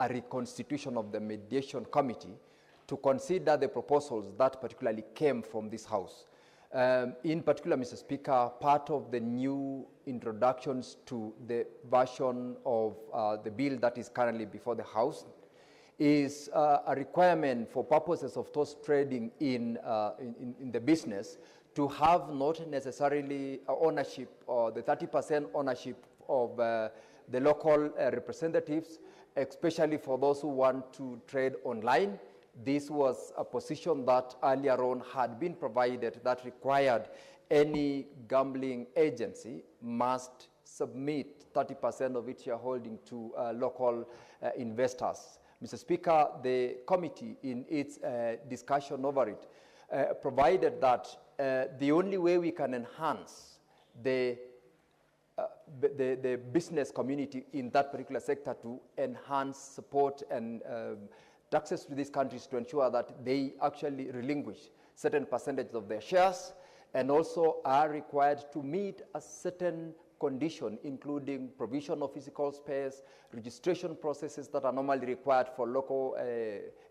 a reconstitution of the mediation committee to consider the proposals that particularly came from this House. In particular, Mr. Speaker, part of the new introductions to the version of the bill that is currently before the House is a requirement for purposes of those trading in the business to have not necessarily ownership or the 30% ownership of the local representatives, especially for those who want to trade online. This was a position that earlier on had been provided that required any gambling agency must submit 30% of its shareholding to local investors. Mr. Speaker, the committee in its discussion over it provided that the only way we can enhance the business community in that particular sector to enhance support and access to these countries to ensure that they actually relinquish certain percentage of their shares and also are required to meet a certain condition, including provision of physical space, registration processes that are normally required for local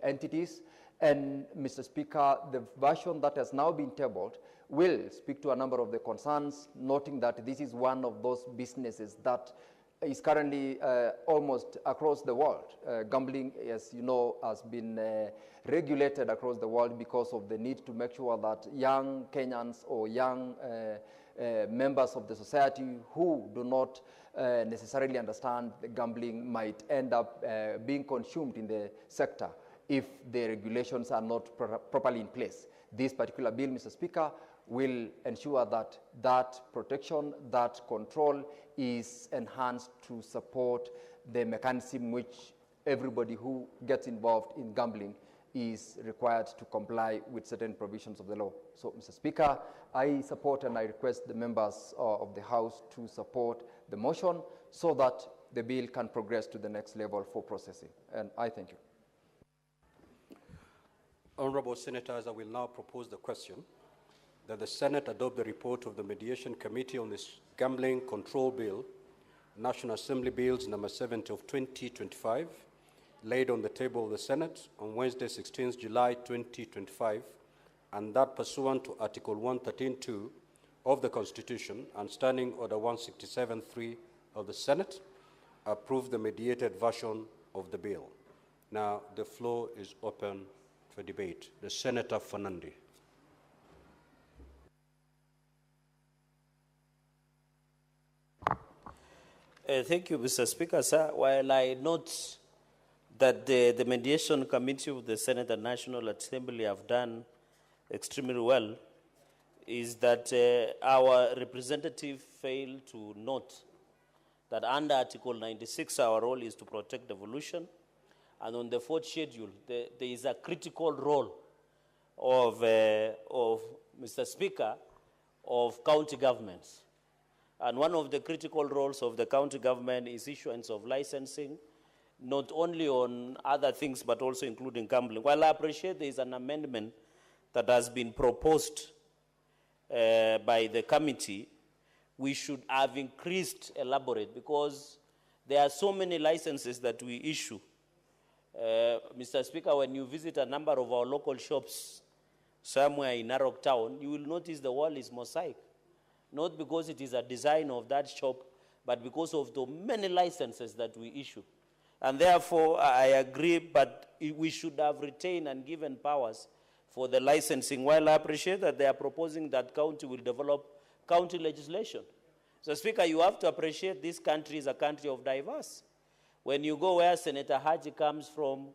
entities. And, Mr. Speaker, the version that has now been tabled will speak to a number of the concerns, noting that this is one of those businesses that is currently almost across the world. Gambling, as you know, has been regulated across the world because of the need to make sure that young Kenyans or young members of the society who do not necessarily understand the gambling might end up being consumed in the sector if the regulations are not properly in place. This particular bill, Mr. Speaker, will ensure that that protection, that control is enhanced to support the mechanism which everybody who gets involved in gambling is required to comply with certain provisions of the law. So, Mr. Speaker, I support and I request the members of the House to support the motion so that the bill can progress to the next level for processing. And I thank you. Honorable Senators, I will now propose the question that the Senate adopt the report of the Mediation Committee on this Gambling Control Bill, National Assembly Bills number 70 of 2025, laid on the table of the Senate on Wednesday, 16th July 2025, and that pursuant to Article 113.2 of the Constitution and Standing Order 167.3 of the Senate, approve the mediated version of the bill. Now, the floor is open for debate. The Senator Fernandi. Thank you, Mr. Speaker, sir. While I note that the Mediation Committee of the Senate and National Assembly have done extremely well, is that our representative failed to note that under Article 96, our role is to protect devolution. And on the fourth schedule, there is a critical role of Mr. Speaker, of county governments. And one of the critical roles of the county government is issuance of licensing, not only on other things, but also including gambling. While I appreciate there is an amendment that has been proposed by the committee, we should have increased elaborate, because there are so many licenses that we issue. Mr. Speaker, when you visit a number of our local shops somewhere in Narok Town, you will notice the wall is mosaic. Not because it is a design of that shop, but because of the many licenses that we issue. And therefore, I agree, but we should have retained and given powers for the licensing. While I appreciate that they are proposing that county will develop county legislation. So, Speaker, you have to appreciate this country is a country of diverse. When you go where Senator Haji comes from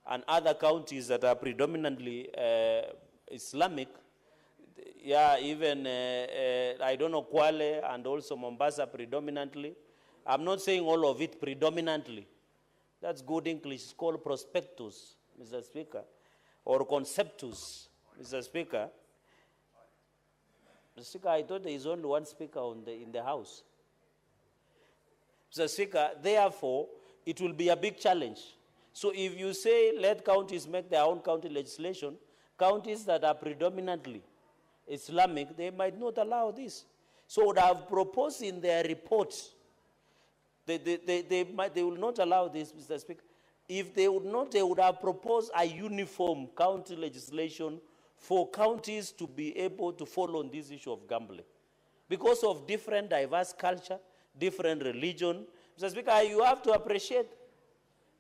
and other counties that are predominantly Islamic, yeah, even, I don't know, Kwale and also Mombasa predominantly. I'm not saying all of it predominantly. That's good English. It's called prospectus, Mr. Speaker, or conceptus, Mr. Speaker. Mr. Speaker, I thought there is only one speaker in the House. Mr. Speaker, therefore, it will be a big challenge. So if you say let counties make their own county legislation, counties that are predominantly Islamic, they might not allow this. So would have proposed in their report, they will not allow this, Mr. Speaker. If they would not, they would have proposed a uniform county legislation for counties to be able to follow on this issue of gambling. Because of different diverse culture, different religion. Mr. Speaker, you have to appreciate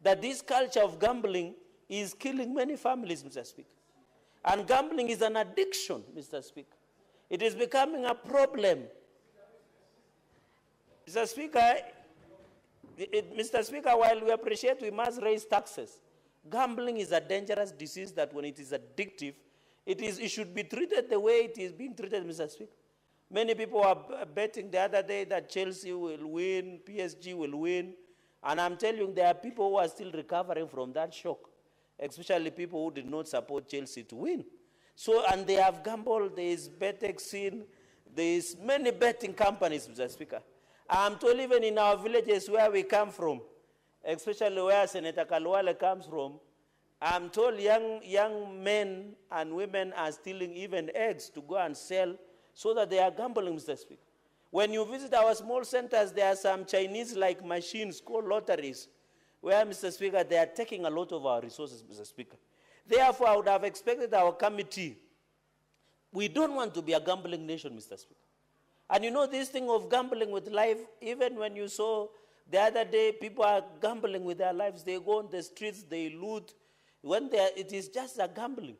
that this culture of gambling is killing many families, Mr. Speaker. And gambling is an addiction, Mr. Speaker. It is becoming a problem. Mr. Speaker, Mr. Speaker, while we appreciate we must raise taxes, gambling is a dangerous disease that when it is addictive, it should be treated the way it is being treated, Mr. Speaker. Many people are betting the other day that Chelsea will win, PSG will win, and I'm telling you, there are people who are still recovering from that shock, especially people who did not support Chelsea to win. So, and they have gambled, there is BetXin, there is many betting companies, Mr. Speaker. I'm told even in our villages where we come from, especially where Senator Kalwale comes from, I'm told young men and women are stealing even eggs to go and sell so that they are gambling, Mr. Speaker. When you visit our small centers, there are some Chinese-like machines called lotteries, where, Mr. Speaker, they are taking a lot of our resources, Mr. Speaker. Therefore, I would have expected our committee, we don't want to be a gambling nation, Mr. Speaker. And you know this thing of gambling with life, even when you saw the other day, people are gambling with their lives. They go on the streets, they loot. When it is just a gambling.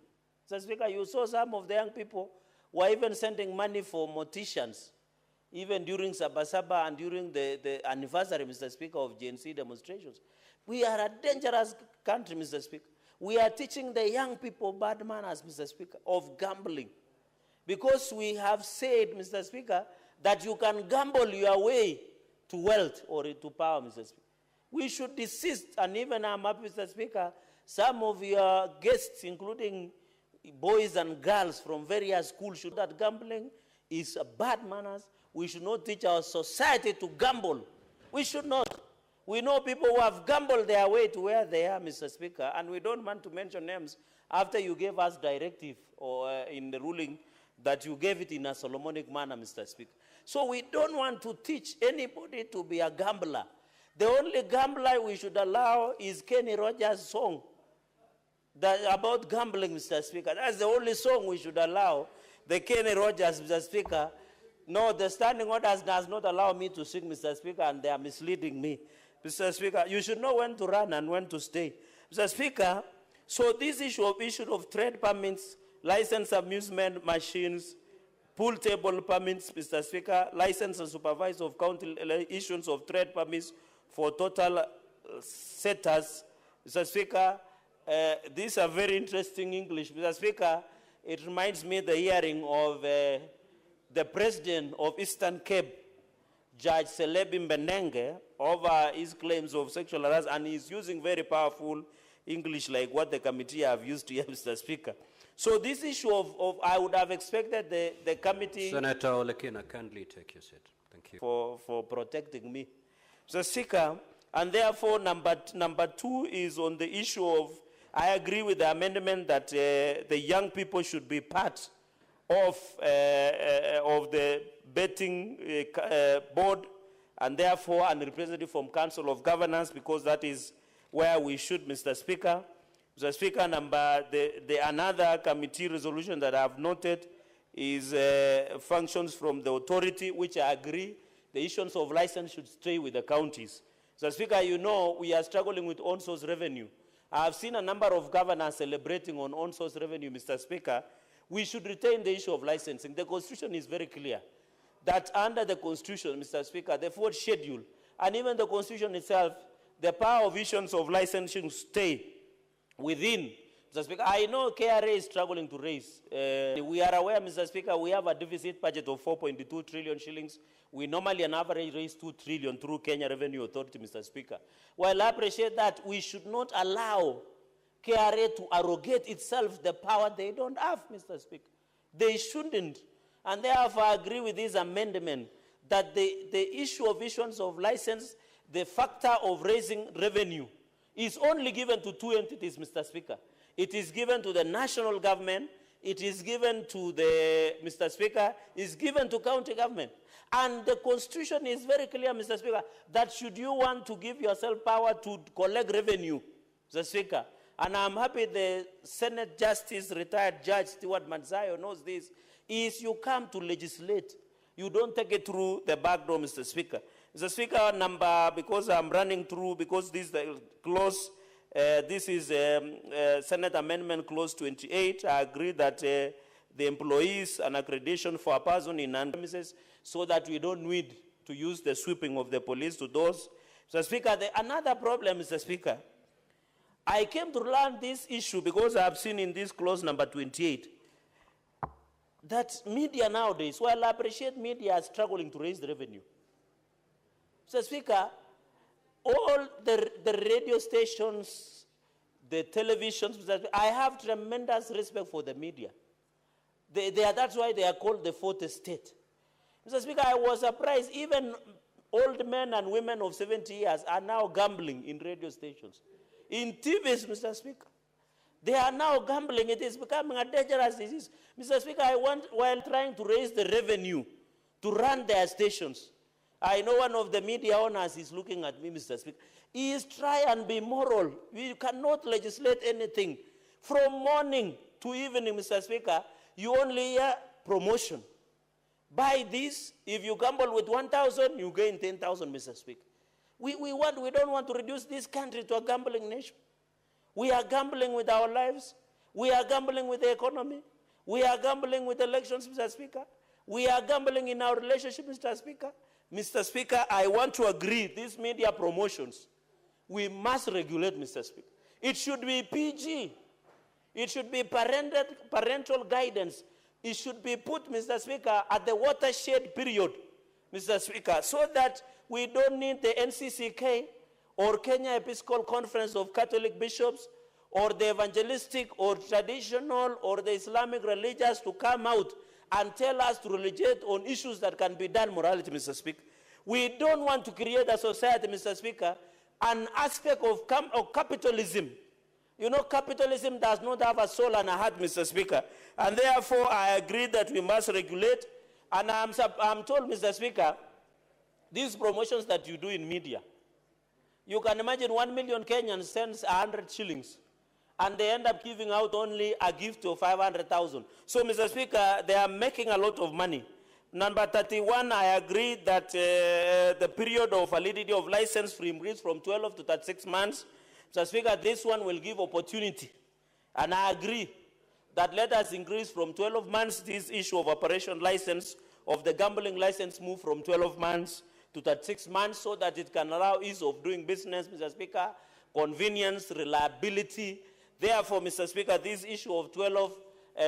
Mr. Speaker, you saw some of the young people were even sending money for morticians, even during Sabasaba and during the anniversary, Mr. Speaker, of GNC demonstrations. We are a dangerous country, Mr. Speaker. We are teaching the young people bad manners, Mr. Speaker, of gambling. Because we have said, Mr. Speaker, that you can gamble your way to wealth or to power, Mr. Speaker. We should desist, and even I'm happy, Mr. Speaker, some of your guests, including boys and girls from various schools, should that gambling is bad manners. We should not teach our society to gamble. We should not. We know people who have gambled their way to where they are, Mr. Speaker, and we don't want to mention names after you gave us directive or in the ruling that you gave it in a Solomonic manner, Mr. Speaker. So we don't want to teach anybody to be a gambler. The only gambler we should allow is Kenny Rogers' song about gambling, Mr. Speaker. That's the only song we should allow. The Kenny Rogers, Mr. Speaker. No, the standing orders does not allow me to sing, Mr. Speaker, and they are misleading me. Mr. Speaker, you should know when to run and when to stay. Mr. Speaker, so this issue of trade permits, licensed amusement machines, pool table permits, Mr. Speaker, license and supervise of county issuance of trade permits for total setters, Mr. Speaker, these are very interesting English. Mr. Speaker, it reminds me the hearing of the president of Eastern Cape, Judge Celebi Mbenenge, over his claims of sexual harassment, and he's using very powerful English like what the committee have used here, Mr. Speaker. So this issue of I would have expected the committee... Senator Olekina, kindly take your seat. Thank you. For protecting me. Mr. Speaker, and therefore number two is on the issue of, I agree with the amendment that the young people should be part of the betting board, and therefore a representative from Council of Governors, because that is where we should, Mr. Speaker. Mr. Speaker, another committee resolution that I have noted is functions from the authority, which I agree the issuance of license should stay with the counties. Mr. Speaker, you know we are struggling with on-source revenue. I have seen a number of governors celebrating on on-source revenue, Mr. Speaker. We should retain the issue of licensing. The Constitution is very clear that under the Constitution, Mr. Speaker, the fourth schedule, and even the Constitution itself, the power of issuance of licensing stay within. Mr. Speaker, I know KRA is struggling to raise. We are aware, Mr. Speaker, we have a deficit budget of 4.2 trillion shillings. We normally on average raise 2 trillion through Kenya Revenue Authority, Mr. Speaker. While I appreciate that, we should not allow KRA to arrogate itself the power they don't have, Mr. Speaker. They shouldn't. And therefore, I agree with this amendment that the issue of issuance of license, the factor of raising revenue, is only given to two entities, Mr. Speaker. It is given to the national government, it is given to the, Mr. Speaker, is given to county government. And the Constitution is very clear, Mr. Speaker, that should you want to give yourself power to collect revenue, Mr. Speaker. And I'm happy the Senate Justice, retired Judge Stewart Manzayo knows this, is you come to legislate. You don't take it through the back door, Mr. Speaker. Mr. Speaker, because I'm running through, because this is the clause, this is Senate Amendment Clause 28. I agree that the employees an accreditation for a person in premises so that we don't need to use the sweeping of the police to those. Mr. Speaker, another problem, Mr. Speaker, I came to learn this issue because I have seen in this clause number 28 that media nowadays, while I appreciate media are struggling to raise the revenue. Mr. Speaker, all the radio stations, the televisions, I have tremendous respect for the media. That's why they are called the fourth estate. Mr. Speaker, I was surprised even old men and women of 70 years are now gambling in radio stations. In TVs, Mr. Speaker, they are now gambling. It is becoming a dangerous disease. Mr. Speaker, while trying to raise the revenue to run their stations, I know one of the media owners is looking at me, Mr. Speaker. He is trying and be moral. We cannot legislate anything. From morning to evening, Mr. Speaker, you only hear promotion. Buy this. If you gamble with 1,000, you gain 10,000, Mr. Speaker. We don't want to reduce this country to a gambling nation. We are gambling with our lives. We are gambling with the economy. We are gambling with elections, Mr. Speaker. We are gambling in our relationship, Mr. Speaker. Mr. Speaker, I want to agree, these media promotions, we must regulate, Mr. Speaker. It should be PG. It should be parental guidance. It should be put, Mr. Speaker, at the watershed period, Mr. Speaker, so that we don't need the NCCK or Kenya Episcopal Conference of Catholic Bishops or the evangelistic or traditional or the Islamic religious to come out and tell us to legislate on issues that can be done morality, Mr. Speaker. We don't want to create a society, Mr. Speaker, an aspect of capitalism. You know, capitalism does not have a soul and a heart, Mr. Speaker. And therefore, I agree that we must regulate. And I'm told, Mr. Speaker, these promotions that you do in media, you can imagine 1 million Kenyans sends 100 shillings, and they end up giving out only a gift of 500,000. So, Mr. Speaker, they are making a lot of money. Number 31, I agree that the period of validity of license free increase from 12 to 36 months. Mr. Speaker, this one will give opportunity. And I agree that let us increase from 12 months this issue of operation license of the gambling license move from 12 months to 36 months so that it can allow ease of doing business, Mr. Speaker, convenience, reliability. Therefore, Mr. Speaker, this issue of 12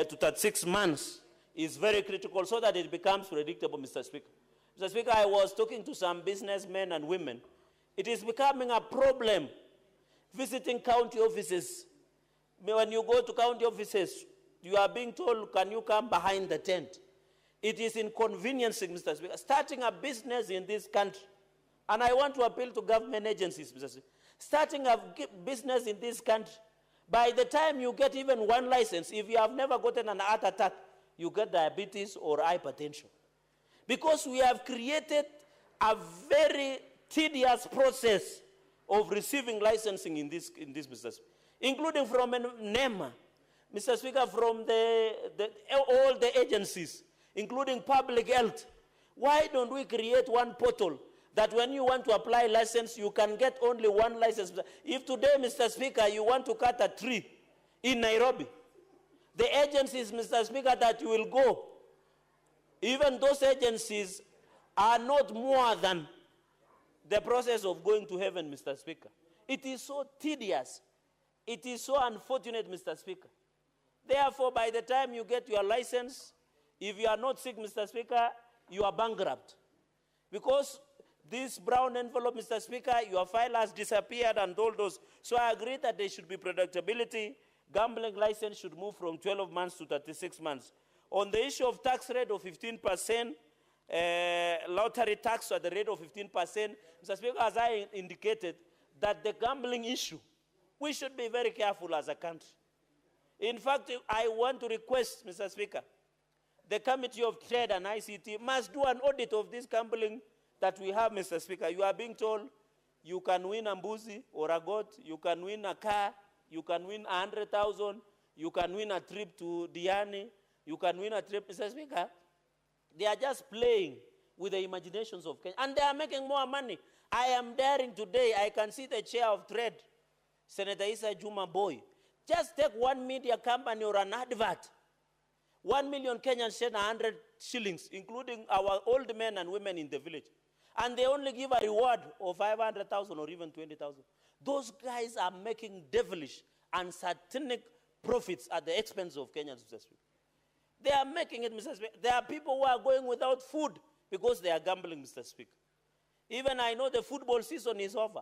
to 36 months is very critical so that it becomes predictable, Mr. Speaker. Mr. Speaker, I was talking to some businessmen and women. It is becoming a problem visiting county offices. When you go to county offices, you are being told, can you come behind the tent? It is inconveniencing, Mr. Speaker, starting a business in this country. And I want to appeal to government agencies, Mr. Speaker. Starting a business in this country, by the time you get even one license, if you have never gotten an heart attack, you get diabetes or hypertension. Because we have created a very tedious process of receiving licensing in this business, including from NEMA, Mr. Speaker, from all the agencies, including public health. Why don't we create one portal that when you want to apply license, you can get only one license? If today, Mr. Speaker, you want to cut a tree in Nairobi, the agencies, Mr. Speaker, that you will go, even those agencies are not more than the process of going to heaven, Mr. Speaker. It is so tedious. It is so unfortunate, Mr. Speaker. Therefore, by the time you get your license, if you are not sick, Mr. Speaker, you are bankrupt. Because this brown envelope, Mr. Speaker, your file has disappeared and all those. So I agree that there should be predictability. Gambling license should move from 12 months to 36 months. On the issue of tax rate of 15%, lottery tax at the rate of 15%, Mr. Speaker, as I indicated, that the gambling issue, we should be very careful as a country. In fact, I want to request, Mr. Speaker, the Committee of Trade and ICT must do an audit of this gambling that we have, Mr. Speaker. You are being told you can win a mbuzi or a goat, you can win a car, you can win 100,000, you can win a trip to Diani, you can win a trip, Mr. Speaker. They are just playing with the imaginations of Kenya, and they are making more money. I am daring today, I can see the chair of trade, Senator Issa Juma Boy. Just take one media company or an advert. 1 million Kenyans shed 100 shillings, including our old men and women in the village. And they only give a reward of 500,000 or even 20,000. Those guys are making devilish and satanic profits at the expense of Kenyans, Mr. Speaker. They are making it, Mr. Speaker. There are people who are going without food because they are gambling, Mr. Speaker. Even I know the football season is over,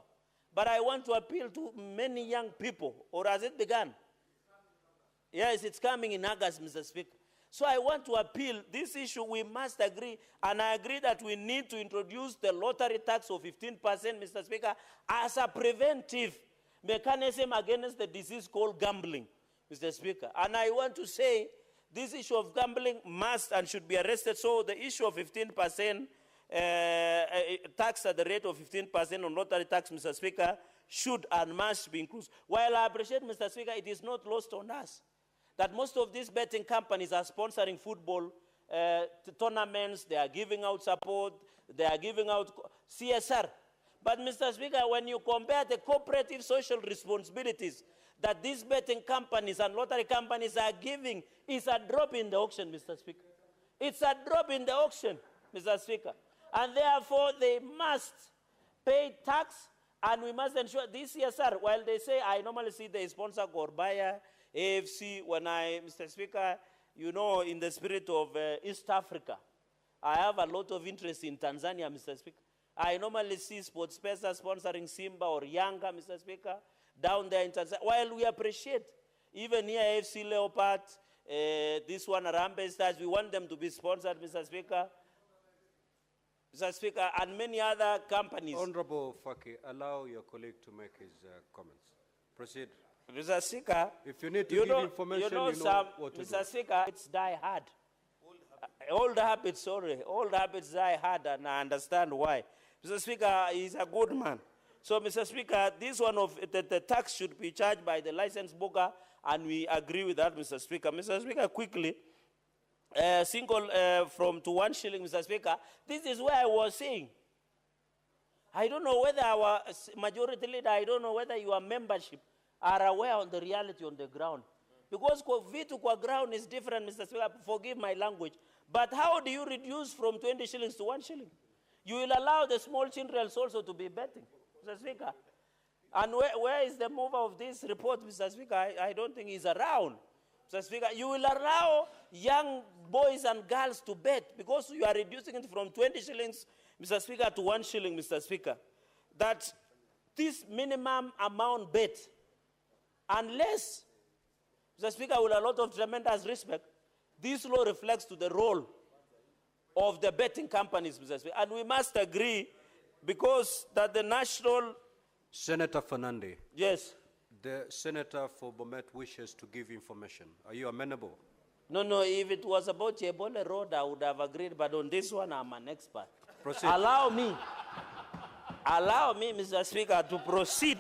but I want to appeal to many young people, or has it begun? Yes, it's coming in August, Mr. Speaker. So I want to appeal, this issue we must agree, and I agree that we need to introduce the lottery tax of 15%, Mr. Speaker, as a preventive mechanism against the disease called gambling, Mr. Speaker. And I want to say this issue of gambling must and should be arrested. So the issue of 15% tax at the rate of 15% on lottery tax, Mr. Speaker, should and must be included. While I appreciate, Mr. Speaker, it is not lost on us that most of these betting companies are sponsoring football tournaments, they are giving out support, they are giving out CSR. But, Mr. Speaker, when you compare the cooperative social responsibilities that these betting companies and lottery companies are giving, it's a drop in the auction, Mr. Speaker. It's a drop in the auction, Mr. Speaker. And therefore, they must pay tax, and we must ensure this CSR, while they say, I normally see they sponsor Gorbaya, AFC, when Mr. Speaker, you know, in the spirit of East Africa, I have a lot of interest in Tanzania, Mr. Speaker. I normally see SportsPesa sponsoring Simba or Yanga, Mr. Speaker, down there in Tanzania. While we appreciate, even here AFC Leopard, this one Arambe Stars, we want them to be sponsored, Mr. Speaker. Mr. Speaker, and many other companies. Honorable Faki, allow your colleague to make his comments. Proceed. Mr. Speaker, if you need to give information, you know what to do. Mr. Speaker, it's die hard. Old habits, sorry. Old habits die hard, and I understand why. Mr. Speaker, he's a good man. So, Mr. Speaker, this one of the tax should be charged by the license broker, and we agree with that, Mr. Speaker. Mr. Speaker, quickly, single from to 1 shilling, Mr. Speaker. This is where I was saying. I don't know whether our majority leader, I don't know whether your membership are aware of the reality on the ground. Because vitu kwa ground is different, Mr. Speaker, forgive my language. But how do you reduce from 20 shillings to 1 shilling? You will allow the small children also to be betting, Mr. Speaker. And where is the mover of this report, Mr. Speaker? I don't think he's around, Mr. Speaker. You will allow young boys and girls to bet because you are reducing it from 20 shillings, Mr. Speaker, to 1 shilling, Mr. Speaker. That this minimum amount bet, unless, Mr. Speaker, with a lot of tremendous respect, this law reflects to the role of the betting companies, Mr. Speaker. And we must agree, because that the national... Senator Fernande. Yes. The senator for Bomet wishes to give information. Are you amenable? No, if it was about Chebole Road, I would have agreed, but on this one, I'm an expert. Proceed. Allow me, Mr. Speaker, to proceed.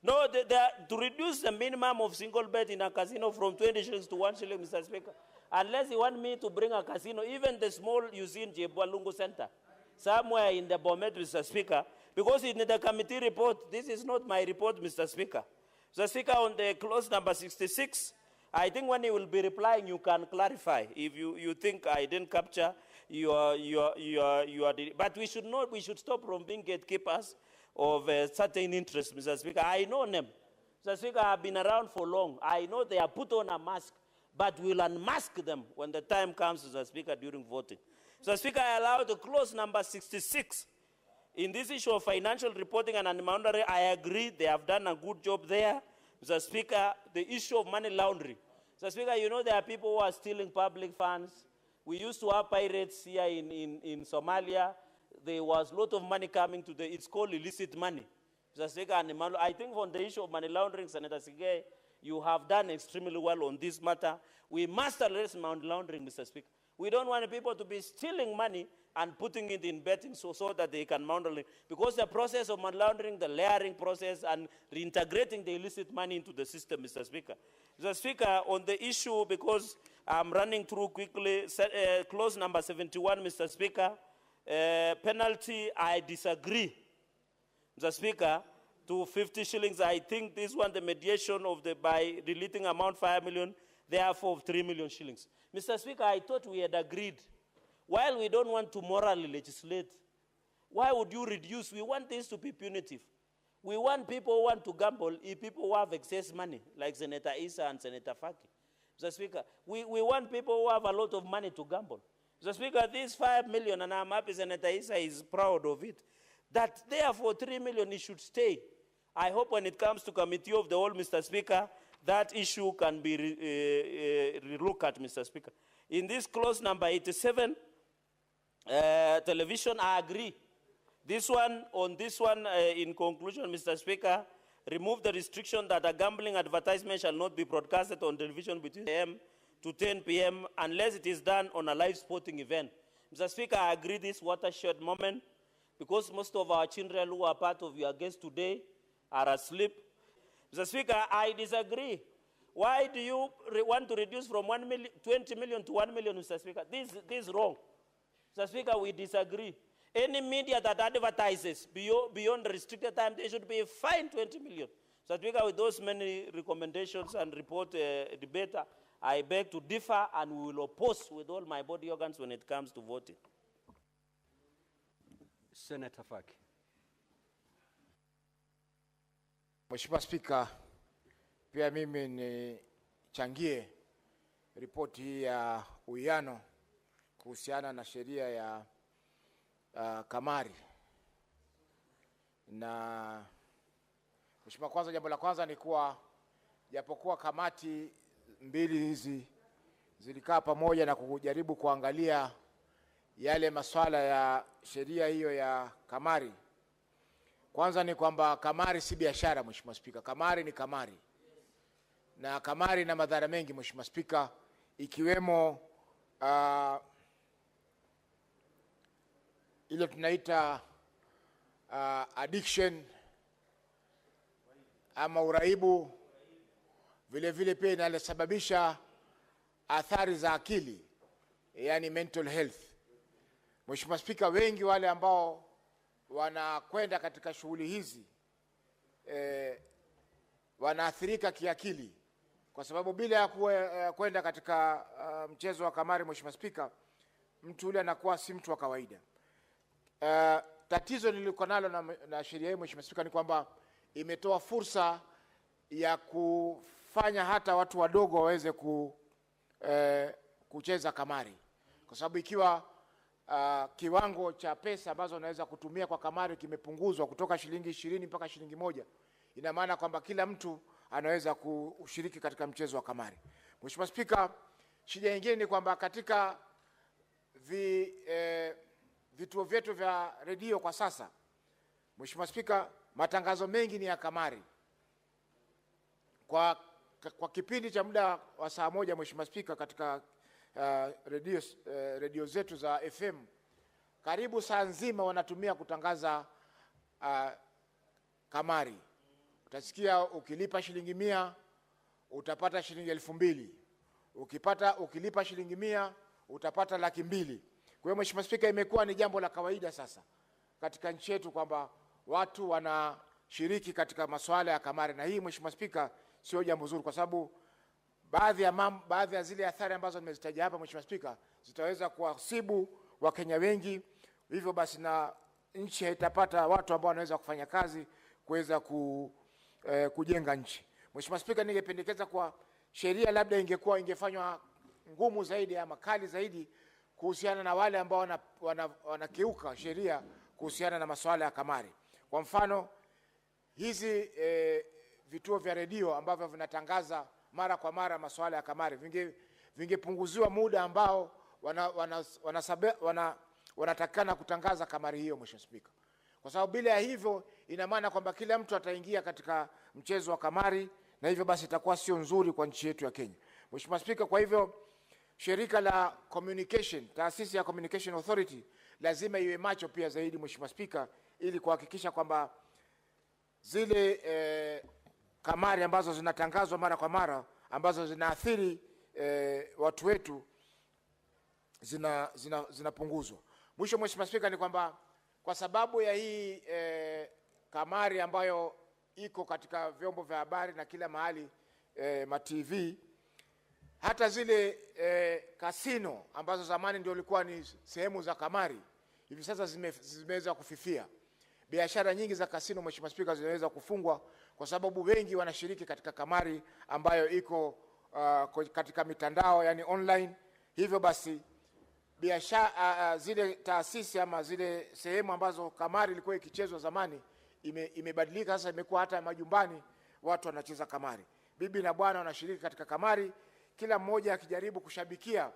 No, to reduce the minimum of single bet in a casino from 20 shillings to 1 shilling, Mr. Speaker. Unless you want me to bring a casino, even the small you see in Jebwalungu Center, somewhere in the Bomet, Mr. Speaker, because in the committee report, this is not my report, Mr. Speaker. Mr. Speaker, on the clause number 66, I think when you will be replying, you can clarify. If you think I didn't capture your but we should stop from being gatekeepers of certain interests, Mr. Speaker. I know them. Mr. Speaker, I've been around for long. I know they are put on a mask, but we'll unmask them when the time comes, Mr. Speaker, during voting. Mr. Speaker, I allow the clause number 66. In this issue of financial reporting and anti-money, I agree they have done a good job there. Mr. Speaker, the issue of money laundering. Mr. Speaker, you know there are people who are stealing public funds. We used to have pirates here in Somalia. There was a lot of money coming to it's called illicit money. Mr. Speaker, I think on the issue of money laundering, Senator Sige, you have done extremely well on this matter. We must address money laundering, Mr. Speaker. We don't want people to be stealing money and putting it in betting so that they can laundering. Because the process of money laundering, the layering process, and reintegrating the illicit money into the system, Mr. Speaker. Mr. Speaker, on the issue, because I'm running through quickly, clause number 71, Mr. Speaker, penalty, I disagree, Mr. Speaker, to 50 shillings. I think this one, the mediation of by deleting amount 5 million, therefore 3 million shillings. Mr. Speaker, I thought we had agreed. While we don't want to morally legislate, why would you reduce? We want this to be punitive. We want people who want to gamble, people who have excess money, like Senator Issa and Senator Faki. Mr. Speaker, we want people who have a lot of money to gamble. Mr. Speaker, this 5 million, and I'm happy Senator Issa is proud of it, that therefore 3 million, it should stay. I hope when it comes to committee of the whole, Mr. Speaker, that issue can be relooked at, Mr. Speaker. In this clause number 87, television, I agree. This one, in conclusion, Mr. Speaker, remove the restriction that a gambling advertisement shall not be broadcasted on television between 10 a.m. to 10 p.m. unless it is done on a live sporting event. Mr. Speaker, I agree this watershed moment because most of our children who are part of your guests today are asleep. Mr. Speaker, I disagree. Why do you want to reduce from 20 million to 1 million, Mr. Speaker? This is wrong. Mr. Speaker, we disagree. Any media that advertises beyond the restricted time, they should be fined 20 million. Mr. Speaker, with those many recommendations and report debate, I beg to differ and we will oppose with all my body organs when it comes to voting. Senator Faki. Mheshimiwa Spika, pia mimi nichangie ripoti hii ya uwiano kuhusiana na sheria ya kamari. Na Mheshimiwa, kwanza jambo la kwanza ni kuwa japokuwa kamati mbili hizi zilikaa pamoja na kujaribu kuangalia yale masuala ya sheria hiyo ya kamari. Kwanza ni kwamba kamari si biashara, Mheshimiwa Spika. Kamari ni kamari. Na kamari ina madhara mengi, Mheshimiwa Spika, ikiwemo ile tunaita addiction ama uraibu, vile vile pia inasababisha athari za akili, yani mental health. Mheshimiwa Spika, wengi wale ambao wanakwenda katika shughuli hizi wanaathirika kiakili, kwa sababu bila ya kwenda katika mchezo wa kamari, Mheshimiwa Spika, mtu yule anakuwa si mtu wa kawaida. Tatizo niliko nalo na sheria hii, Mheshimiwa Spika, ni kwamba imetoa fursa ya kufanya hata watu wadogo waweze kucheza kamari, kwa sababu ikiwa kiwango cha pesa ambazo unaweza kutumia kwa kamari kimepunguzwa kutoka shilingi 20 mpaka shilingi 1, ina maana kwamba kila mtu anaweza kushiriki katika mchezo wa kamari. Mheshimiwa Spika, shida nyingine ni kwamba katika vituo vyetu vya redio kwa sasa, Mheshimiwa Spika, matangazo mengi ni ya kamari. Kwa kipindi cha muda wa saa moja, Mheshimiwa Spika, katika redio zetu za FM, karibu saa nzima wanatumia kutangaza kamari. Utasikia ukilipa shilingi 100 utapata shilingi 2,000. Ukilipa shilingi 100 utapata 200,000. Kwa hiyo Mheshimiwa Spika, imekuwa ni jambo la kawaida sasa katika nchi yetu kwamba watu wanashiriki katika masuala ya kamari, na hii Mheshimiwa Spika sio jambo zuri, kwa sababu baadhi ya zile athari ambazo nimezitaja hapa, Mheshimiwa Spika, zitaweza kuwasibu Wakenya wengi. Hivyo basi na nchi haitapata watu ambao wanaweza kufanya kazi kuweza kujenga nchi. Mheshimiwa Spika, ningependekeza kwa sheria labda ingefanywa ngumu zaidi ama kali zaidi kuhusiana na wale ambao wanakiuka sheria kuhusiana na masuala ya kamari. Kwa mfano, hizi vituo vya redio ambavyo vinatangaza mara kwa mara masuala ya kamari vingepunguziwa muda ambao wanatakana kutangaza kamari hiyo, Mheshimiwa Spika. Kwa sababu bila ya hivyo ina maana kwamba kila mtu ataingia katika mchezo wa kamari, na hivyo basi itakuwa sio nzuri kwa nchi yetu ya Kenya. Mheshimiwa Spika, kwa hivyo shirika la communication, taasisi ya Communication Authority lazima iwe macho pia zaidi, Mheshimiwa Spika, ili kuhakikisha kwamba zile kamari ambazo zinatangazwa mara kwa mara ambazo zinaathiri watu wetu zinapunguzwa. Mwisho, Mheshimiwa Spika, ni kwamba kwa sababu ya hii kamari ambayo iko katika vyombo vya habari na kila mahali, ma TV, hata zile kasino ambazo zamani ndio ilikuwa ni sehemu za kamari, hivi sasa zimeweza kufifia. Biashara nyingi za kasino, Mheshimiwa Spika, zinaweza kufungwa kwa sababu wengi wanashiriki katika kamari ambayo iko katika mitandao, yani online. Hivyo basi biashara zile taasisi ama zile sehemu ambazo kamari ilikuwa ikichezwa zamani imebadilika, sasa imekuwa hata majumbani watu wanacheza kamari. Bibi na bwana wanashiriki katika kamari, kila mmoja akijaribu kushabikia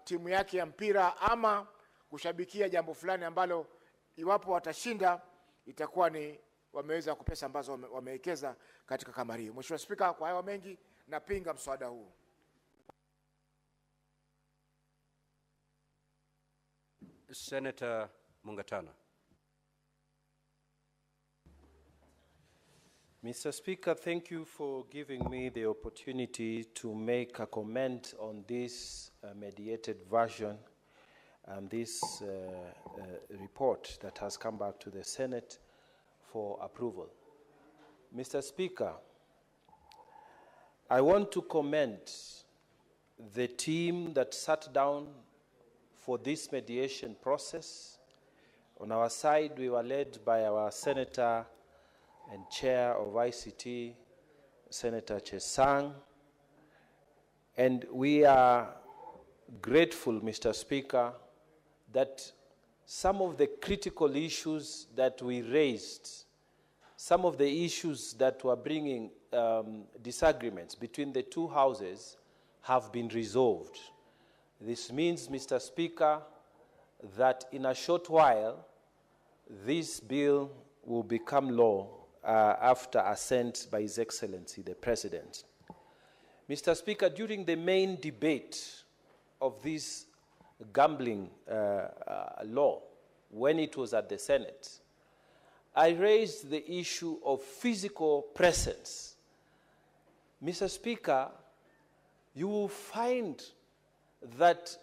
timu yake ya mpira ama kushabikia jambo fulani ambalo iwapo watashinda itakuwa ni wameweza kupesa ambazo wamewekeza katika kamari hiyo. Mheshimiwa Spika, kwa hayo mengi napinga mswada huu. Senator Mungatana. Mr. Speaker, thank you for giving me the opportunity to make a comment on this mediated version and this report that has come back to the Senate for approval. Mr. Speaker, I want to commend the team that sat down for this mediation process. On our side, we were led by our Senator and Chair of ICT, Senator Chesang, and we are grateful, Mr. Speaker, that some of the critical issues that we raised, some of the issues that were bringing disagreements between the two houses have been resolved. This means, Mr. Speaker, that in a short while, this bill will become law after assent by His Excellency, the President. Mr. Speaker, during the main debate of this gambling law, when it was at the Senate, I raised the issue of physical presence. Mr. Speaker, you will find that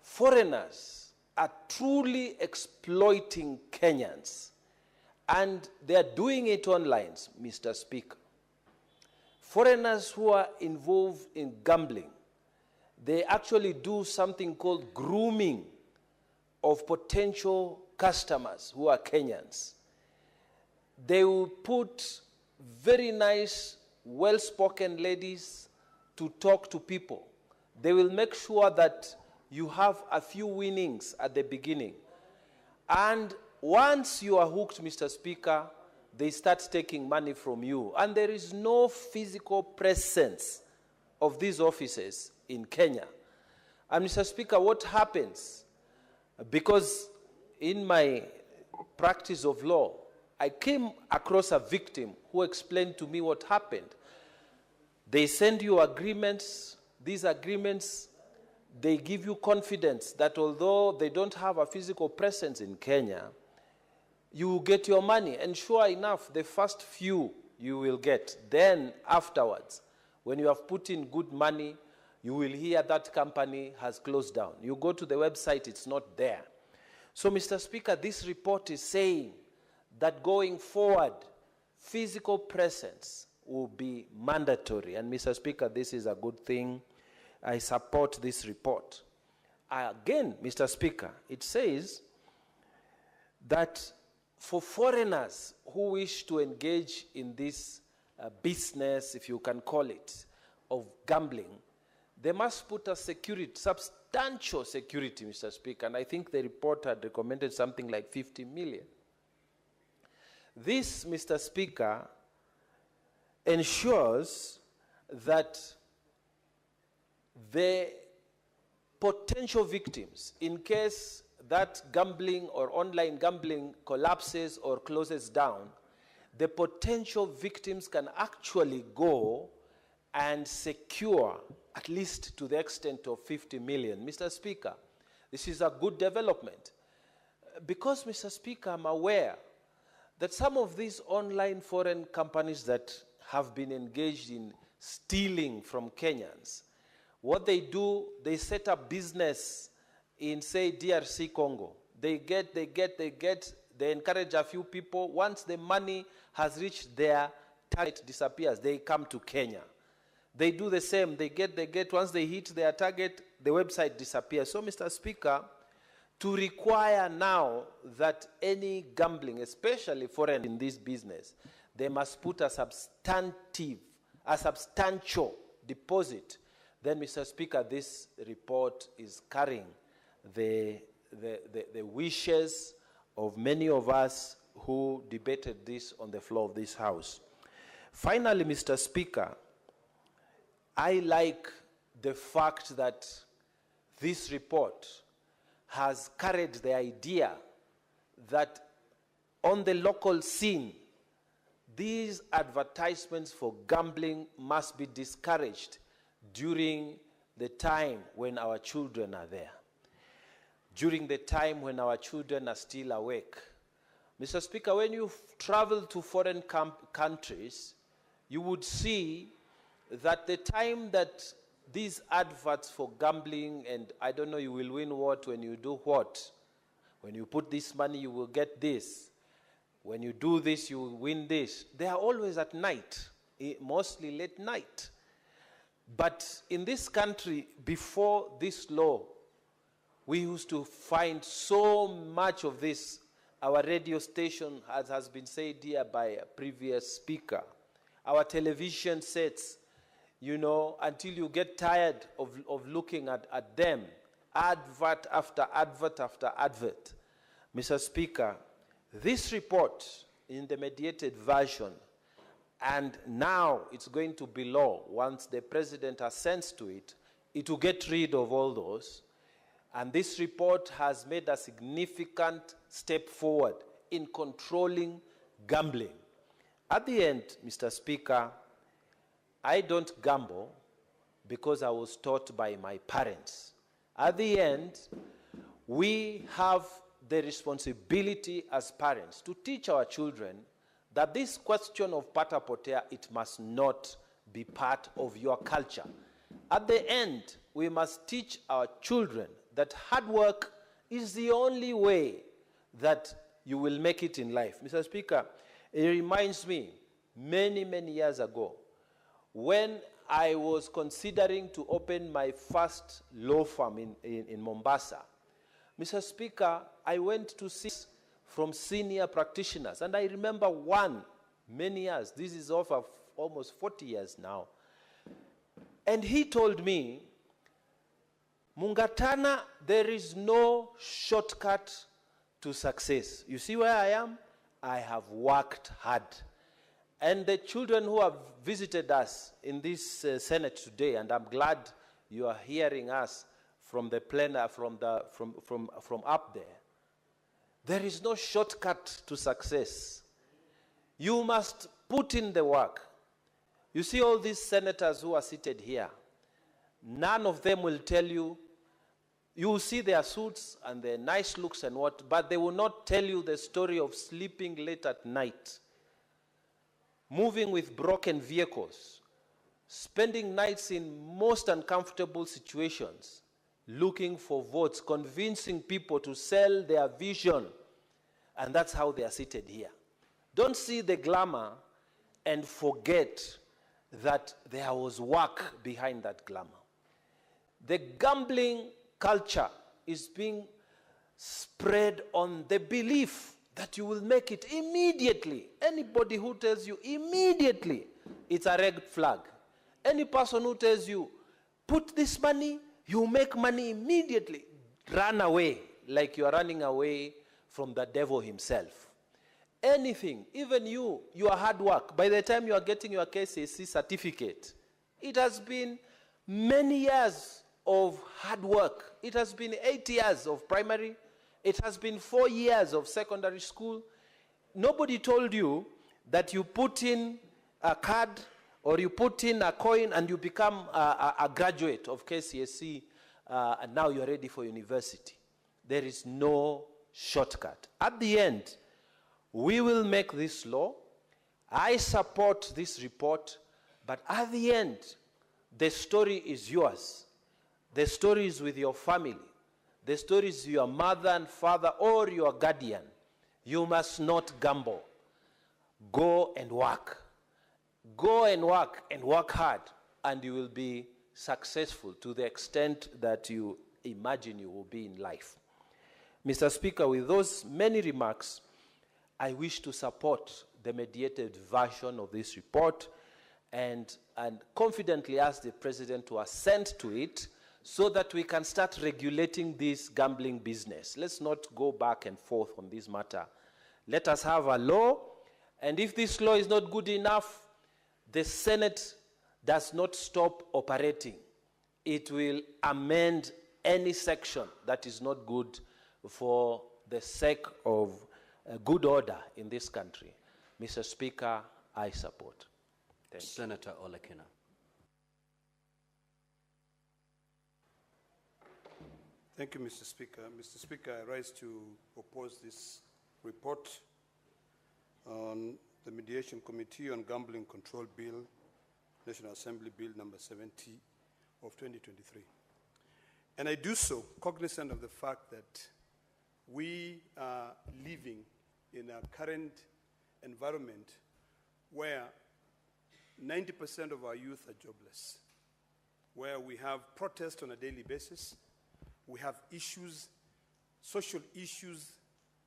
foreigners are truly exploiting Kenyans, and they are doing it online, Mr. Speaker. Foreigners who are involved in gambling, they actually do something called grooming of potential customers who are Kenyans. They will put very nice, well-spoken ladies to talk to people. They will make sure that you have a few winnings at the beginning. And once you are hooked, Mr. Speaker, they start taking money from you. And there is no physical presence of these offices in Kenya. And Mr. Speaker, what happens? Because in my practice of law, I came across a victim who explained to me what happened. They send you agreements. These agreements, they give you confidence that although they don't have a physical presence in Kenya, you will get your money. And sure enough, the first few you will get. Then afterwards, when you have put in good money, you will hear that company has closed down. You go to the website, it's not there. So, Mr. Speaker, this report is saying that going forward, physical presence will be mandatory. And Mr. Speaker, this is a good thing. I support this report. Again, Mr. Speaker, it says that for foreigners who wish to engage in this business, if you can call it, of gambling, they must put a security, substantial security, Mr. Speaker. And I think the report had recommended something like 50 million. This, Mr. Speaker, ensures that the potential victims, in case that gambling or online gambling collapses or closes down, the potential victims can actually go and secure at least to the extent of 50 million. Mr. Speaker, this is a good development. Because, Mr. Speaker, I'm aware that some of these online foreign companies that have been engaged in stealing from Kenyans, what they do, they set up business in, say, DRC Congo. They encourage a few people. Once the money has reached their target, disappears, they come to Kenya. They do the same. They get, once they hit their target, the website disappears. So, Mr. Speaker, to require now that any gambling, especially foreign in this business, they must put a substantial deposit, then, Mr. Speaker, this report is carrying the wishes of many of us who debated this on the floor of this House. Finally, Mr. Speaker, I like the fact that this report has carried the idea that on the local scene, these advertisements for gambling must be discouraged during the time when our children are there, during the time when our children are still awake. Mr. Speaker, when you travel to foreign countries, you would see that the time that these adverts for gambling and I don't know, you will win what when you do what. When you put this money, you will get this. When you do this, you will win this. They are always at night, mostly late night. But in this country, before this law, we used to find so much of this. Our radio station, as has been said here by a previous speaker, our television sets, you know, until you get tired of looking at them, advert after advert after advert. Mr. Speaker, this report in the mediated version, and now it's going to be law once the president assents to it, it will get rid of all those. And this report has made a significant step forward in controlling gambling. At the end, Mr. Speaker, I don't gamble because I was taught by my parents. At the end, we have the responsibility as parents to teach our children that this question of pata potea, it must not be part of your culture. At the end, we must teach our children that hard work is the only way that you will make it in life. Mr. Speaker, it reminds me many, many years ago, when I was considering to open my first law firm in Mombasa, Mr. Speaker, I went to see from senior practitioners, and I remember one, many years, this is over almost 40 years now, and he told me, Mungatana, there is no shortcut to success. You see where I am? I have worked hard. And the children who have visited us in this Senate today, and I'm glad you are hearing us from the plenary, from up there. There is no shortcut to success. You must put in the work. You see all these senators who are seated here, none of them will tell you, you will see their suits and their nice looks and what, but they will not tell you the story of sleeping late at night, moving with broken vehicles, spending nights in most uncomfortable situations, looking for votes, convincing people to sell their vision. And that's how they are seated here. Don't see the glamour and forget that there was work behind that glamour. The gambling culture is being spread on the belief that you will make it immediately. Anybody who tells you immediately, it's a red flag. Any person who tells you, put this money, you make money immediately, run away like you are running away from the devil himself. Anything, even your hard work, by the time you are getting your KCSE certificate, it has been many years of hard work. It has been 8 years of primary. It has been 4 years of secondary school. Nobody told you that you put in a card or you put in a coin and you become a graduate of KCSE, and now you're ready for university. There is no shortcut. At the end, we will make this law. I support this report, but at the end, the story is yours. The story is with your family. The story is your mother and father or your guardian. You must not gamble. Go and work. Go and work hard, and you will be successful to the extent that you imagine you will be in life. Mr. Speaker, with those many remarks, I wish to support the mediated version of this report and confidently ask the President to assent to it so that we can start regulating this gambling business. Let's not go back and forth on this matter. Let us have a law, and if this law is not good enough, the Senate does not stop operating. It will amend any section that is not good for the sake of good order in this country. Mr. Speaker, I support. Thank you. Senator Olekina. Thank you, Mr. Speaker. Mr. Speaker, I rise to oppose this report on the Mediation Committee on Gambling Control Bill, National Assembly Bill number 70 of 2023. And I do so cognizant of the fact that we are living in a current environment where 90% of our youth are jobless, where we have protests on a daily basis, we have issues, social issues,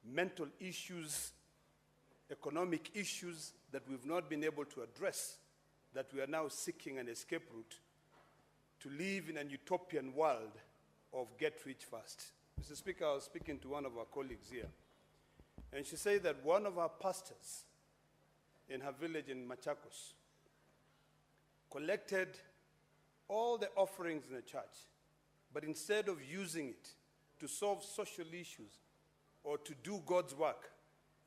mental issues, economic issues that we've not been able to address, that we are now seeking an escape route to live in an utopian world of get rich fast. Mr. Speaker, I was speaking to one of our colleagues here, and she said that one of our pastors in her village in Machakos collected all the offerings in the church, but instead of using it to solve social issues or to do God's work,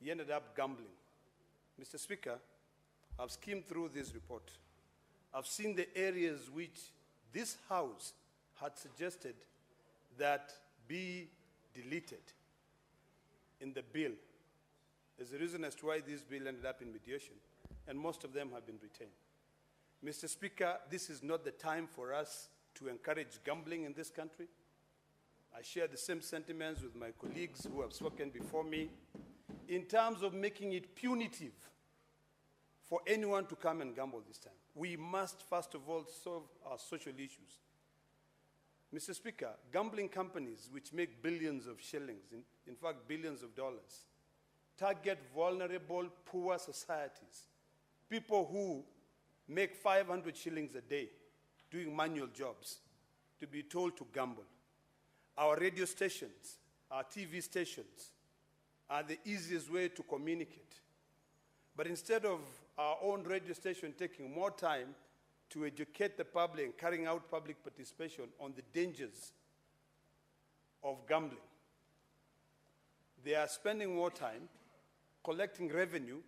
he ended up gambling. Mr. Speaker, I've skimmed through this report. I've seen the areas which this House had suggested that be deleted in the bill. There's a reason as to why this bill ended up in mediation, and most of them have been retained. Mr. Speaker, this is not the time for us to encourage gambling in this country. I share the same sentiments with my colleagues who have spoken before me in terms of making it punitive for anyone to come and gamble this time. We must, first of all, solve our social issues. Mr. Speaker, gambling companies which make billions of shillings, in fact billions of dollars, target vulnerable, poor societies, people who make 500 shillings a day doing manual jobs, to be told to gamble. Our radio stations, our TV stations are the easiest way to communicate. But instead of our own radio station taking more time to educate the public and carrying out public participation on the dangers of gambling, they are spending more time collecting revenue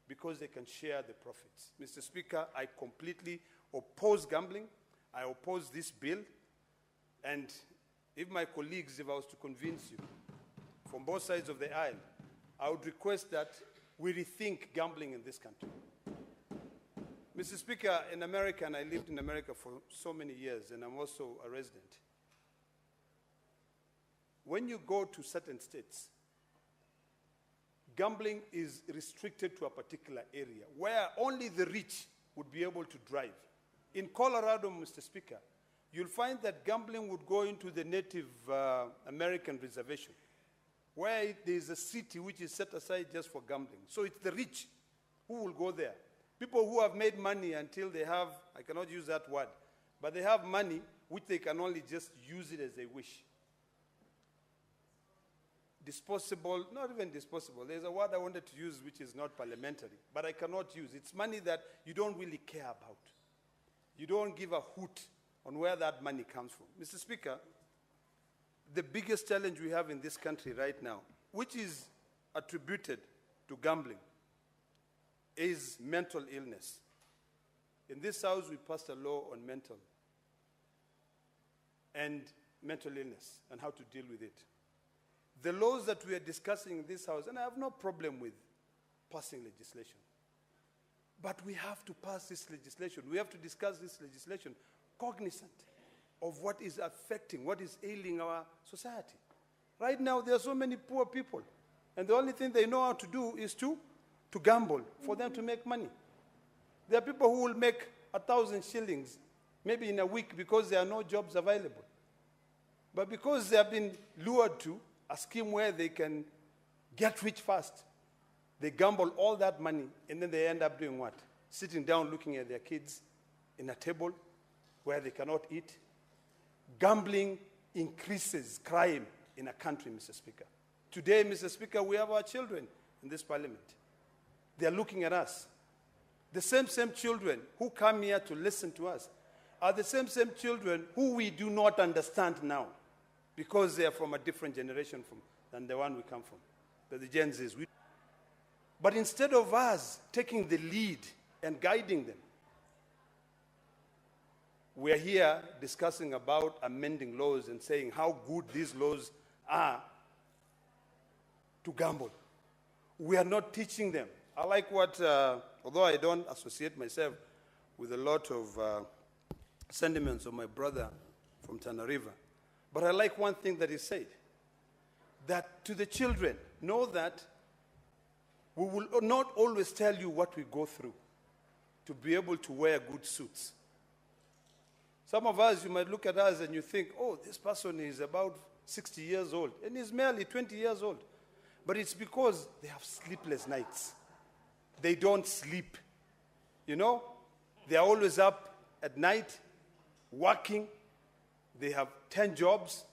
because they can share the profits. Mr. Speaker, I completely oppose gambling. I oppose this bill. And if my colleagues, if I was to convince you from both sides of the aisle, I would request that we rethink gambling in this country. Mr. Speaker, in America, and I lived in America for so many years, and I'm also a resident, when you go to certain states, gambling is restricted to a particular area where only the rich would be able to drive. In Colorado, Mr. Speaker, you'll find that gambling would go into the Native American reservation, where there's a city which is set aside just for gambling. So it's the rich who will go there. People who have made money until they have, I cannot use that word, but they have money which they can only just use it as they wish. Disposable, not even disposable. There's a word I wanted to use which is not parliamentary, but I cannot use. It's money that you don't really care about. You don't give a hoot on where that money comes from. Mr. Speaker, the biggest challenge we have in this country right now, which is attributed to gambling, is mental illness. In this house, we passed a law on mental illness and how to deal with it. The laws that we are discussing in this house, and I have no problem with passing legislation, but we have to pass this legislation. We have to discuss this legislation cognizant of what is affecting, what is ailing our society. Right now, there are so many poor people, and the only thing they know how to do is to gamble for them to make money. There are people who will make 1,000 shillings maybe in a week because there are no jobs available. But because they have been lured to a scheme where they can get rich fast, they gamble all that money, and then they end up doing what? Sitting down looking at their kids in a table where they cannot eat. Gambling increases crime in a country, Mr. Speaker. Today, Mr. Speaker, we have our children in this parliament. They are looking at us. The same children who come here to listen to us are the same children who we do not understand now because they are from a different generation than the one we come from, the Gen Zs. But instead of us taking the lead and guiding them, we are here discussing about amending laws and saying how good these laws are to gamble. We are not teaching them. I like what, although I don't associate myself with a lot of sentiments of my brother from Tana River, but I like one thing that he said, that to the children, know that we will not always tell you what we go through to be able to wear good suits. Some of us, you might look at us and you think, oh, this person is about 60 years old, and he's merely 20 years old. But it's because they have sleepless nights. They don't sleep. You know, they are always up at night, working. They have 10 jobs.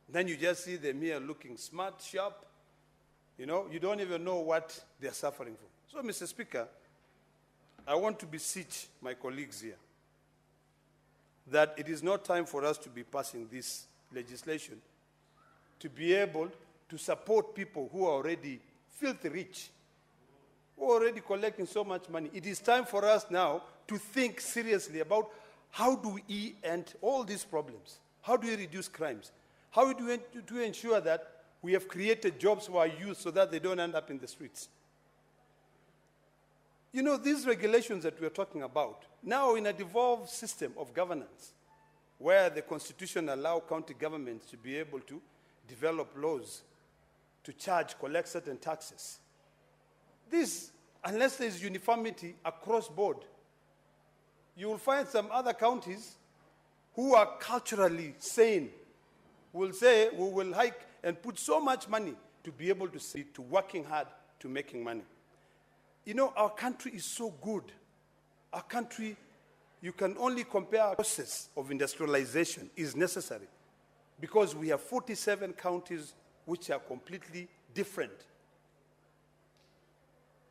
Then you just see them here looking smart, sharp. You know, you don't even know what they're suffering from. So, Mr. Speaker, I want to beseech my colleagues here that it is not time for us to be passing this legislation to be able to support people who are already filthy rich, who are already collecting so much money. It is time for us now to think seriously about how do we end all these problems? How do we reduce crimes? How do we ensure that we have created jobs for our youth so that they don't end up in the streets? You know, these regulations that we're talking about, now in a devolved system of governance, where the Constitution allows county governments to be able to develop laws to collect certain taxes. This, unless there is uniformity across board, you will find some other counties who are culturally sane will say, we will hike and put so much money to be able to see, to working hard, to making money. You know, our country is so good. Our country, you can only compare our process of industrialization is necessary because we have 47 counties which are completely different.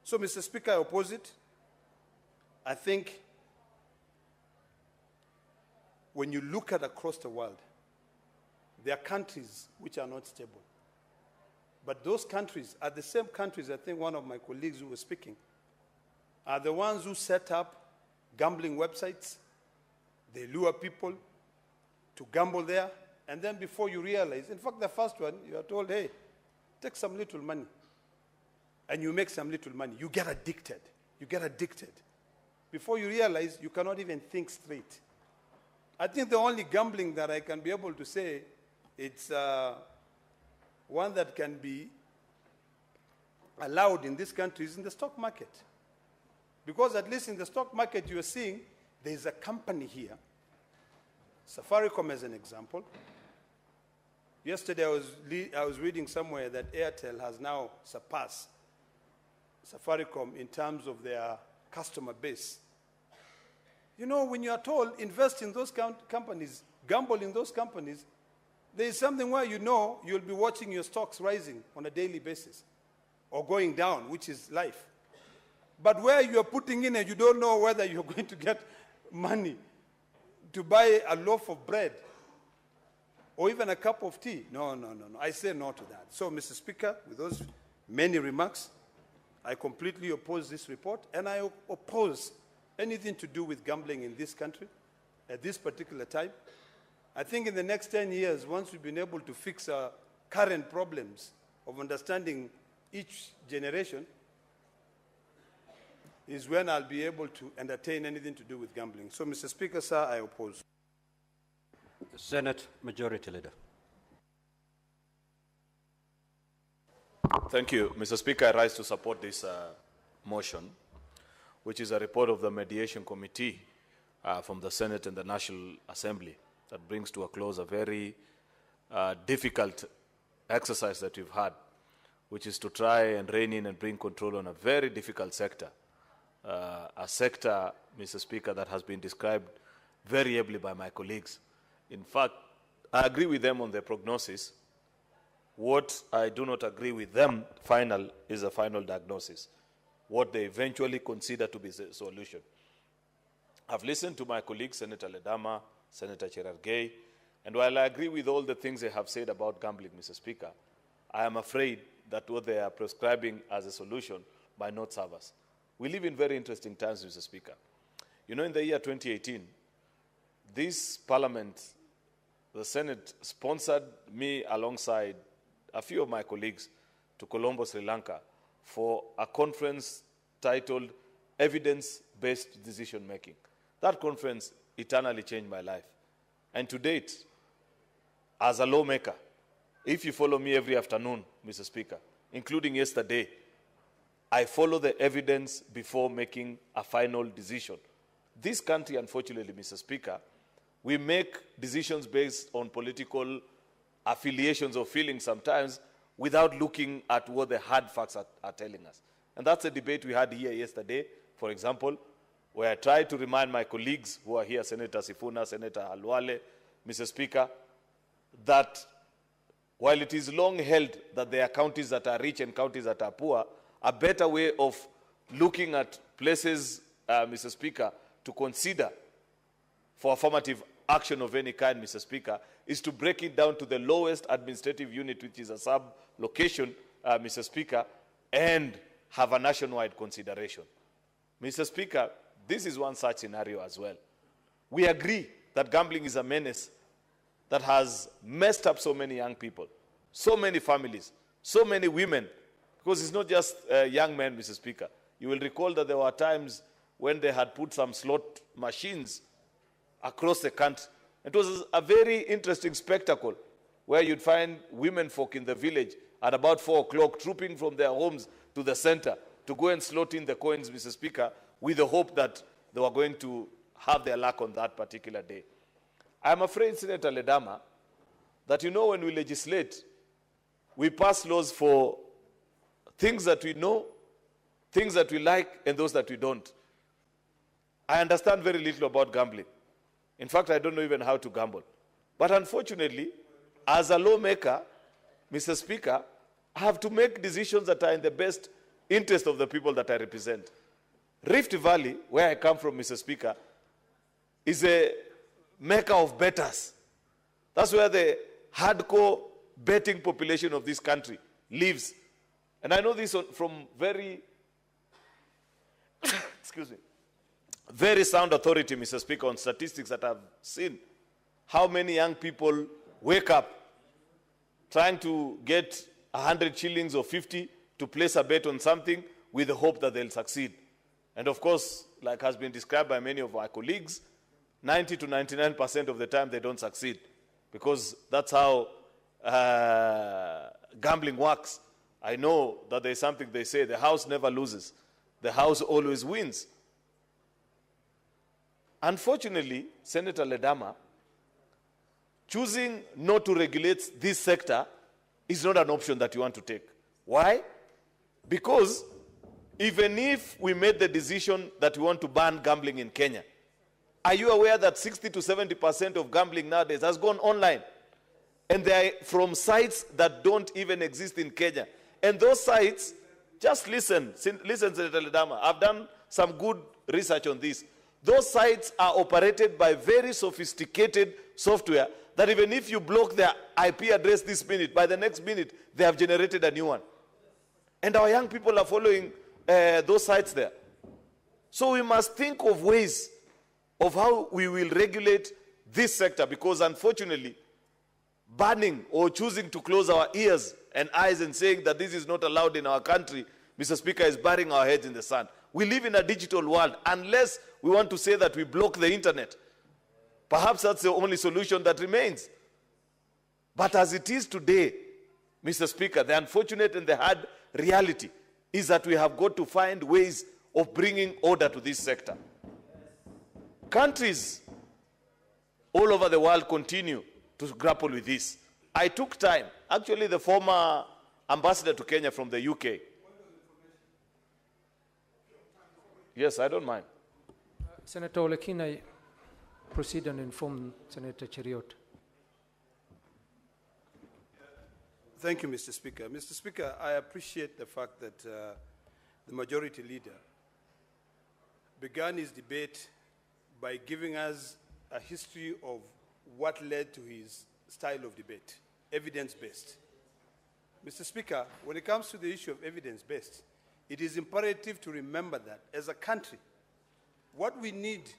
So, Mr. Speaker, I oppose it. I think when you look at across the world, there are countries which are not stable. But those countries are the same countries, I think one of my colleagues who was speaking, are the ones who set up gambling websites. They lure people to gamble there, and then before you realize, in fact, the first one, you are told, hey, take some little money. And you make some little money. You get addicted. You get addicted. Before you realize, you cannot even think straight. I think the only gambling that I can be able to say, it's one that can be allowed in this country is in the stock market. Because at least in the stock market you are seeing there's a company here, Safaricom as an example. Yesterday I was reading somewhere that Airtel has now surpassed Safaricom in terms of their customer base. You know, when you are told invest in those companies, gamble in those companies, there is something where you know you'll be watching your stocks rising on a daily basis or going down, which is life. But where you're putting in and you don't know whether you're going to get money to buy a loaf of bread or even a cup of tea. No. I say no to that. So, Mr. Speaker, with those many remarks, I completely oppose this report, and I oppose anything to do with gambling in this country at this particular time. I think in the next 10 years, once we've been able to fix our current problems of understanding each generation, is when I'll be able to entertain anything to do with gambling. So, Mr. Speaker, sir, I oppose. The Senate Majority Leader. Thank you, Mr. Speaker. I rise to support this motion, which is a report of the Mediation Committee from the Senate and the National Assembly that brings to a close a very difficult exercise that we've had, which is to try and rein in and bring control on a very difficult sector. A sector, Mr. Speaker, that has been described very ably by my colleagues. In fact, I agree with them on their prognosis. What I do not agree with them is a final diagnosis, what they eventually consider to be the solution. I've listened to my colleagues, Senator Ledama, Senator Cherargei, and while I agree with all the things they have said about gambling, Mr. Speaker, I am afraid that what they are prescribing as a solution might not serve us. We live in very interesting times, Mr. Speaker. You know, in the year 2018, this Parliament, the Senate, sponsored me alongside a few of my colleagues to Colombo, Sri Lanka, for a conference titled Evidence-Based Decision-Making. That conference eternally changed my life. And to date, as a lawmaker, if you follow me every afternoon, Mr. Speaker, including yesterday, I follow the evidence before making a final decision. This country, unfortunately, Mr. Speaker, we make decisions based on political affiliations or feelings sometimes without looking at what the hard facts are telling us. And that's a debate we had here yesterday, for example, where I tried to remind my colleagues who are here, Senator Sifuna, Senator Halwale, Mr. Speaker, that while it is long held that there are counties that are rich and counties that are poor, a better way of looking at places, Mr. Speaker, to consider for affirmative action of any kind, Mr. Speaker, is to break it down to the lowest administrative unit, which is a sub-location, Mr. Speaker, and have a nationwide consideration. Mr. Speaker, this is one such scenario as well. We agree that gambling is a menace that has messed up so many young people, so many families, so many women, because it's not just young men, Mr. Speaker. You will recall that there were times when they had put some slot machines across the country. It was a very interesting spectacle where you'd find women folk in the village at about 4 o'clock trooping from their homes to the center to go and slot in the coins, Mr. Speaker, with the hope that they were going to have their luck on that particular day. I'm afraid, Senator Ledama, that you know when we legislate, we pass laws for things that we know, things that we like, and those that we don't. I understand very little about gambling. In fact, I don't know even how to gamble. But unfortunately, as a lawmaker, Mr. Speaker, I have to make decisions that are in the best interest of the people that I represent. Rift Valley, where I come from, Mr. Speaker, is a mecca of bettors. That's where the hardcore betting population of this country lives. And I know this from very, excuse me, very sound authority, Mr. Speaker, on statistics that I've seen. How many young people wake up trying to get 100 shillings or 50 to place a bet on something with the hope that they'll succeed. And of course, like has been described by many of our colleagues, 90 to 99% of the time they don't succeed, because that's how gambling works. I know that there's something they say, the house never loses, the house always wins. Unfortunately, Senator Ledama, choosing not to regulate this sector is not an option that you want to take. Why? Because even if we made the decision that we want to ban gambling in Kenya, are you aware that 60 to 70% of gambling nowadays has gone online? And they are from sites that don't even exist in Kenya. And those sites, just listen, Senator Ledama, I've done some good research on this. Those sites are operated by very sophisticated software that even if you block their IP address this minute, by the next minute, they have generated a new one. And our young people are following those sites there. So we must think of ways of how we will regulate this sector, because unfortunately, banning or choosing to close our ears and eyes and saying that this is not allowed in our country, Mr. Speaker, is burying our heads in the sand. We live in a digital world. Unless we want to say that we block the internet, perhaps that's the only solution that remains. But as it is today, Mr. Speaker, the unfortunate and the hard reality is that we have got to find ways of bringing order to this sector. Countries all over the world continue to grapple with this. I took time. Actually, the former ambassador to Kenya from the UK. Yes, I don't mind. Senator Olekina, proceed and inform Senator Cheriot. Thank you, Mr. Speaker. Mr. Speaker, I appreciate the fact that the majority leader began his debate by giving us a history of what led to his style of debate, evidence-based. Mr. Speaker, when it comes to the issue of evidence-based, it is imperative to remember that as a country, what we need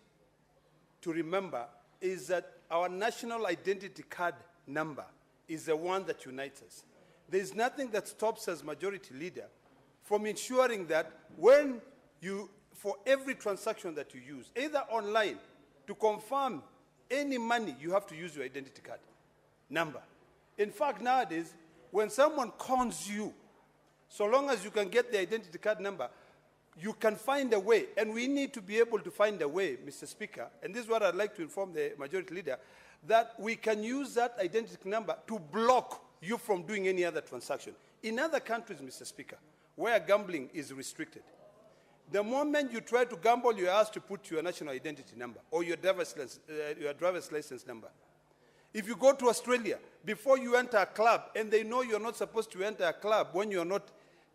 to remember is that our national identity card number is the one that unites us. There is nothing that stops us, majority leader, from ensuring that when you, for every transaction that you use, either online, to confirm any money, you have to use your identity card number. In fact, nowadays, when someone cons you, so long as you can get the identity card number, you can find a way, and we need to be able to find a way, Mr. Speaker, and this is what I'd like to inform the majority leader, that we can use that identity number to block you from doing any other transaction. In other countries, Mr. Speaker, where gambling is restricted, the moment you try to gamble, you're asked to put your national identity number or your driver's license number. If you go to Australia, before you enter a club, and they know you're not supposed to enter a club when you're not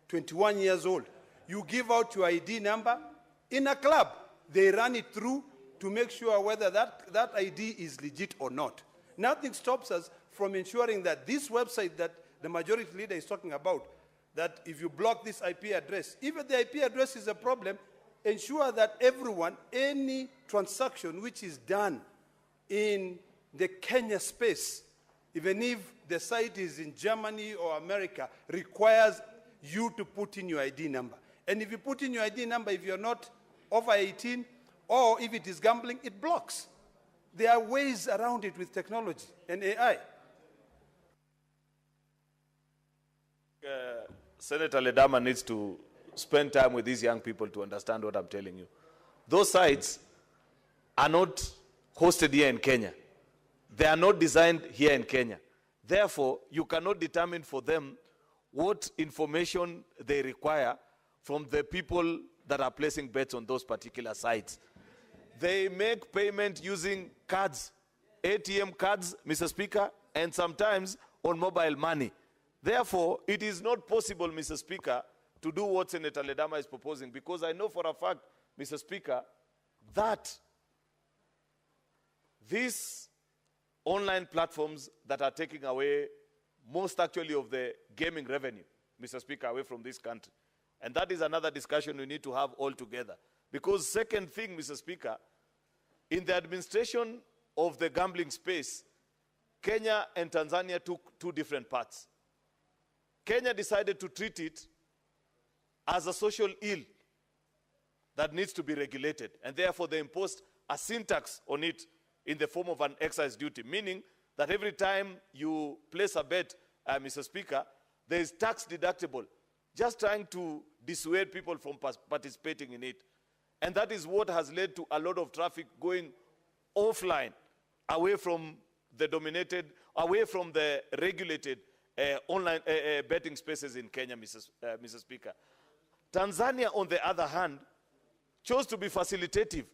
21 years old, you give out your ID number. In a club, they run it through to make sure whether that ID is legit or not. Nothing stops us from ensuring that this website that the majority leader is talking about, that if you block this IP address, even the IP address is a problem, ensure that everyone, any transaction which is done in the Kenya space, even if the site is in Germany or America, requires you to put in your ID number. And if you put in your ID number, if you're not over 18, or if it is gambling, it blocks. There are ways around it with technology and AI. Senator Ledama needs to spend time with these young people to understand what I'm telling you. Those sites are not hosted here in Kenya. They are not designed here in Kenya. Therefore, you cannot determine for them what information they require from the people that are placing bets on those particular sites. They make payment using cards, ATM cards, Mr. Speaker, and sometimes on mobile money. Therefore, it is not possible, Mr. Speaker, to do what Senator Ledama is proposing, because I know for a fact, Mr. Speaker, that these online platforms that are taking away most actually of the gaming revenue, Mr. Speaker, away from this country. And that is another discussion we need to have all together. Because second thing, Mr. Speaker, in the administration of the gambling space, Kenya and Tanzania took two different paths. Kenya decided to treat it as a social ill that needs to be regulated. And therefore, they imposed a sin tax on it in the form of an excise duty, meaning that every time you place a bet, Mr. Speaker, there is tax deductible, just trying to dissuade people from participating in it. And that is what has led to a lot of traffic going offline, away from the dominated, away from the regulated online betting spaces in Kenya, Mr. Speaker. Tanzania, on the other hand, chose to be facilitative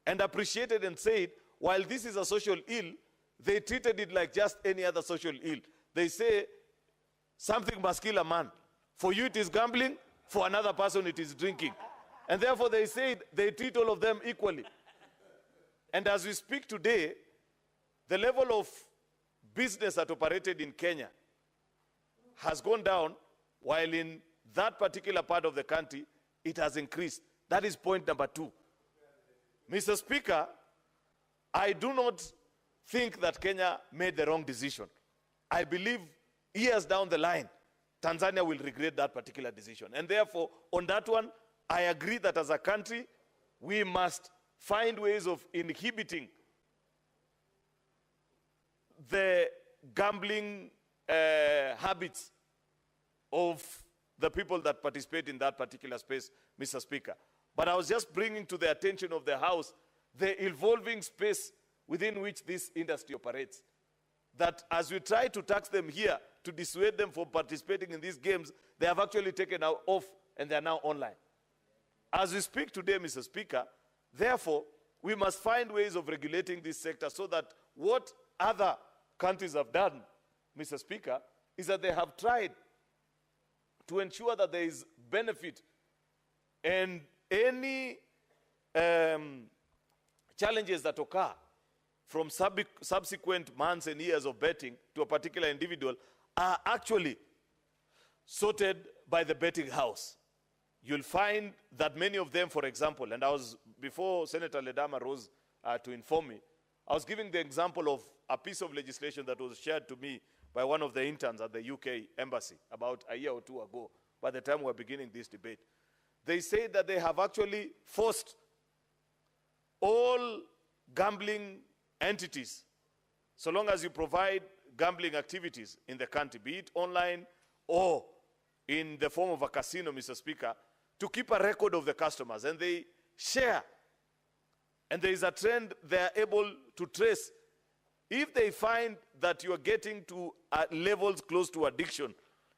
and appreciated and said, while this is a social ill, they treated it like just any other social ill. They say, something must kill a man. For you it is gambling, for another person it is drinking. And therefore they said they treat all of them equally. And as we speak today, the level of business that operated in Kenya has gone down, while in that particular part of the country, it has increased. That is point number 2. Mr. Speaker, I do not think that Kenya made the wrong decision. I believe years down the line, Tanzania will regret that particular decision. And therefore, on that one, I agree that as a country, we must find ways of inhibiting the gambling habits of the people that participate in that particular space, Mr. Speaker. But I was just bringing to the attention of the House the evolving space within which this industry operates. That as we try to tax them here to dissuade them from participating in these games, they have actually taken off and they are now online. As we speak today, Mr. Speaker, therefore, we must find ways of regulating this sector so that what other countries have done, Mr. Speaker, is that they have tried to ensure that there is benefit and any challenges that occur from subsequent months and years of betting to a particular individual are actually sorted by the betting house. You'll find that many of them, for example, and before Senator Ledama rose to inform me, I was giving the example of a piece of legislation that was shared to me by one of the interns at the UK embassy about a year or 2 ago, by the time we were beginning this debate. They say that they have actually forced all gambling entities, so long as you provide gambling activities in the country, be it online or in the form of a casino, Mr. Speaker, to keep a record of the customers. And they share. And there is a trend they are able to trace. If they find that you are getting to levels close to addiction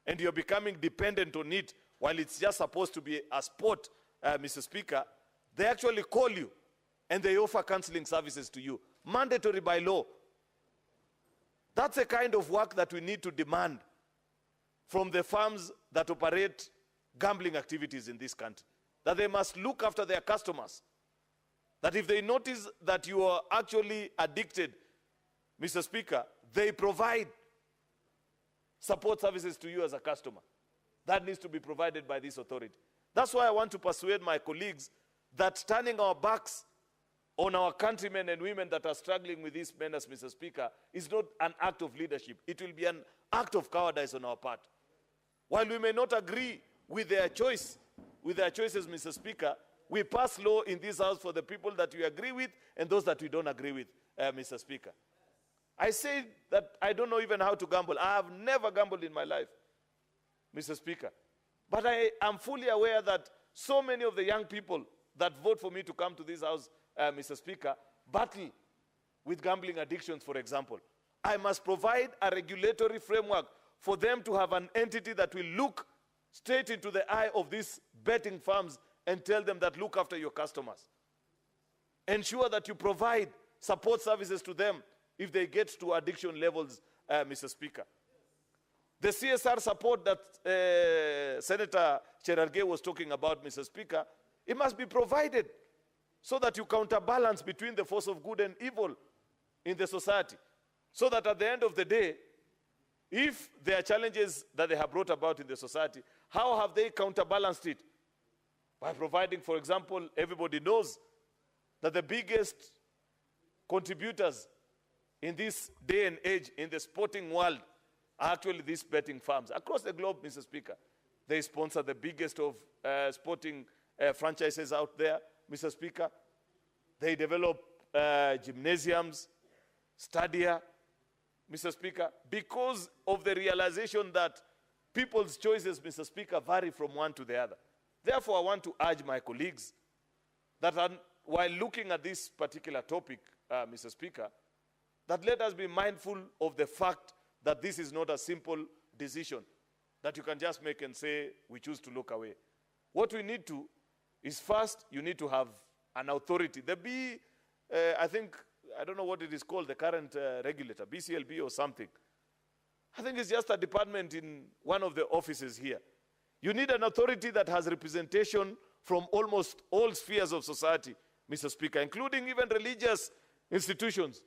and you're becoming dependent on it while it's just supposed to be a sport, Mr. Speaker, they actually call you and they offer counseling services to you, mandatory by law. That's the kind of work that we need to demand from the firms that operate gambling activities in this country, that they must look after their customers, that if they notice that you are actually addicted, Mr. Speaker, they provide support services to you as a customer. That needs to be provided by this authority. That's why I want to persuade my colleagues that turning our backs on our countrymen and women that are struggling with this menace, Mr. Speaker, is not an act of leadership. It will be an act of cowardice on our part. While we may not agree with their choices, Mr. Speaker, we pass law in this house for the people that we agree with and those that we don't agree with, Mr. Speaker. I say that I don't know even how to gamble. I have never gambled in my life, Mr. Speaker. But I am fully aware that so many of the young people that vote for me to come to this house, Mr. Speaker, battle with gambling addictions, for example. I must provide a regulatory framework for them to have an entity that will look straight into the eye of these betting firms and tell them that look after your customers. Ensure that you provide support services to them if they get to addiction levels, Mr. Speaker. The CSR support that Senator Cherargei was talking about, Mr. Speaker, it must be provided so that you counterbalance between the force of good and evil in the society. So that at the end of the day, if there are challenges that they have brought about in the society, how have they counterbalanced it? By providing, for example, everybody knows that the biggest contributors in this day and age in the sporting world are actually these betting firms. Across the globe, Mr. Speaker, they sponsor the biggest of sporting franchises out there, Mr. Speaker. They develop gymnasiums, stadia, Mr. Speaker, because of the realization that people's choices, Mr. Speaker, vary from one to the other. Therefore, I want to urge my colleagues that while looking at this particular topic, Mr. Speaker, that let us be mindful of the fact that this is not a simple decision that you can just make and say, we choose to look away. What we need to is first, you need to have an authority. I think, I don't know what it is called, the current regulator, BCLB or something. I think it's just a department in one of the offices here. You need an authority that has representation from almost all spheres of society, Mr. Speaker, including even religious institutions.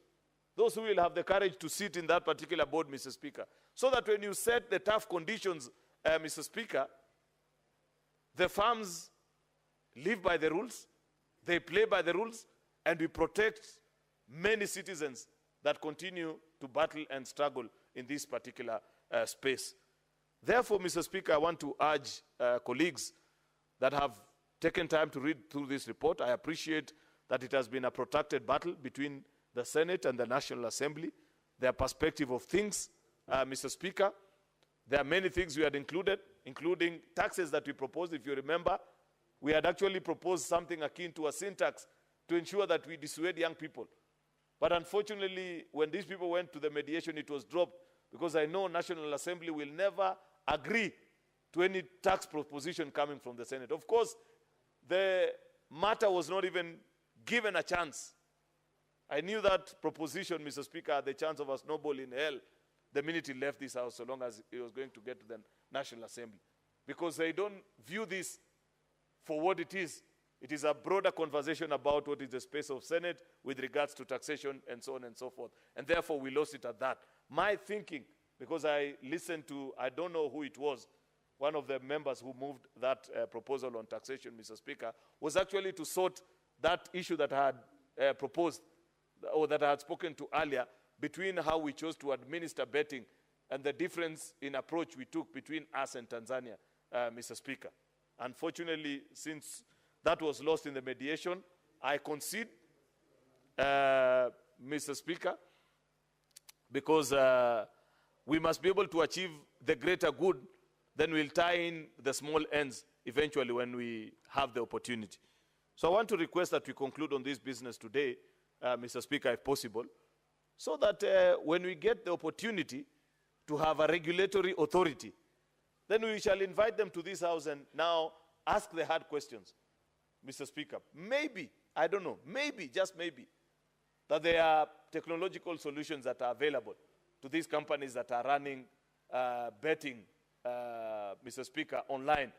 Those who will have the courage to sit in that particular board, Mr. Speaker, so that when you set the tough conditions, Mr. Speaker, the firms live by the rules, they play by the rules, and we protect many citizens that continue to battle and struggle in this particular space. Therefore, Mr. Speaker, I want to urge colleagues that have taken time to read through this report. I appreciate that it has been a protracted battle between the Senate and the National Assembly. Their perspective of things, Mr. Speaker, there are many things we had included, including taxes that we proposed. If you remember, we had actually proposed something akin to a sin tax to ensure that we dissuade young people. But unfortunately, when these people went to the mediation, it was dropped, because I know National Assembly will never agree to any tax proposition coming from the Senate. Of course, the matter was not even given a chance. I knew that proposition, Mr. Speaker, had the chance of a snowball in hell the minute he left this house, so long as he was going to get to the National Assembly. Because they don't view this for what it is. It is a broader conversation about what is the space of Senate with regards to taxation and so on and so forth. And therefore, we lost it at that. My thinking, because I listened to, I don't know who it was, one of the members who moved that proposal on taxation, Mr. Speaker, was actually to sort that issue that I had proposed, or that I had spoken to earlier, between how we chose to administer betting and the difference in approach we took between us and Tanzania, Mr. Speaker. Unfortunately, since that was lost in the mediation, I concede, Mr. Speaker, because we must be able to achieve the greater good, then we'll tie in the small ends eventually when we have the opportunity. So I want to request that we conclude on this business today, Mr. Speaker, if possible, so that when we get the opportunity to have a regulatory authority, then we shall invite them to this house and now ask the hard questions, Mr. Speaker. Maybe, I don't know, maybe, just maybe, that there are technological solutions that are available to these companies that are running betting, Mr. Speaker, online,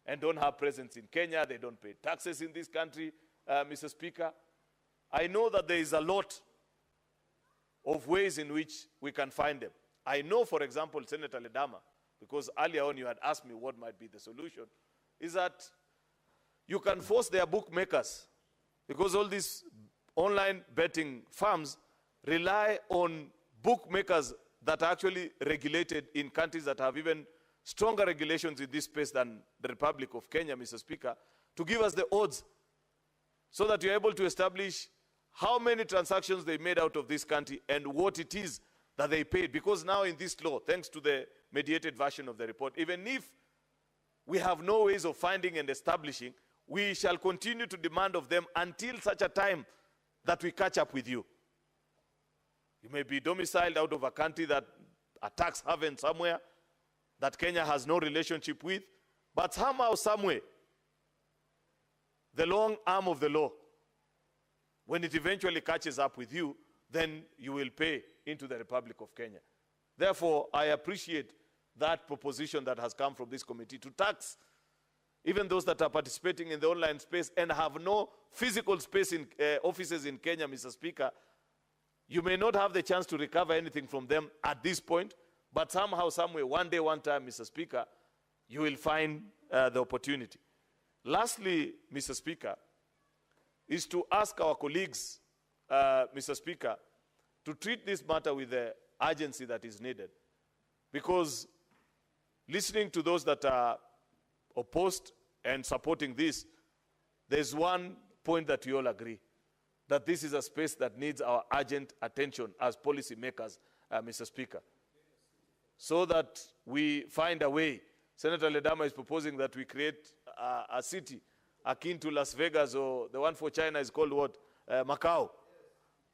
and don't have presence in Kenya. They don't pay taxes in this country, Mr. Speaker. I know that there is a lot of ways in which we can find them. I know, for example, Senator Ledama, because earlier on you had asked me what might be the solution, is that you can force their bookmakers, because all these online betting firms rely on bookmakers that are actually regulated in countries that have even stronger regulations in this space than the Republic of Kenya, Mr. Speaker, to give us the odds so that you're able to establish how many transactions they made out of this country and what it is that they paid. Because now in this law, thanks to the mediated version of the report, even if we have no ways of finding and establishing, we shall continue to demand of them until such a time that we catch up with you. You may be domiciled out of a country that a tax haven somewhere that Kenya has no relationship with, but somehow, somewhere, the long arm of the law, when it eventually catches up with you, then you will pay into the Republic of Kenya. Therefore, I appreciate that proposition that has come from this committee to tax even those that are participating in the online space and have no physical space in offices in Kenya, Mr. Speaker. You may not have the chance to recover anything from them at this point, but somehow, someway, one day, one time, Mr. Speaker, you will find the opportunity. Lastly, Mr. Speaker, is to ask our colleagues, Mr. Speaker, to treat this matter with the urgency that is needed. Because listening to those that are opposed and supporting this, there's one point that we all agree, that this is a space that needs our urgent attention as policy makers, Mr. Speaker, so that we find a way. Senator Ledama is proposing that we create a city akin to Las Vegas, or the one for China is called what? Macau.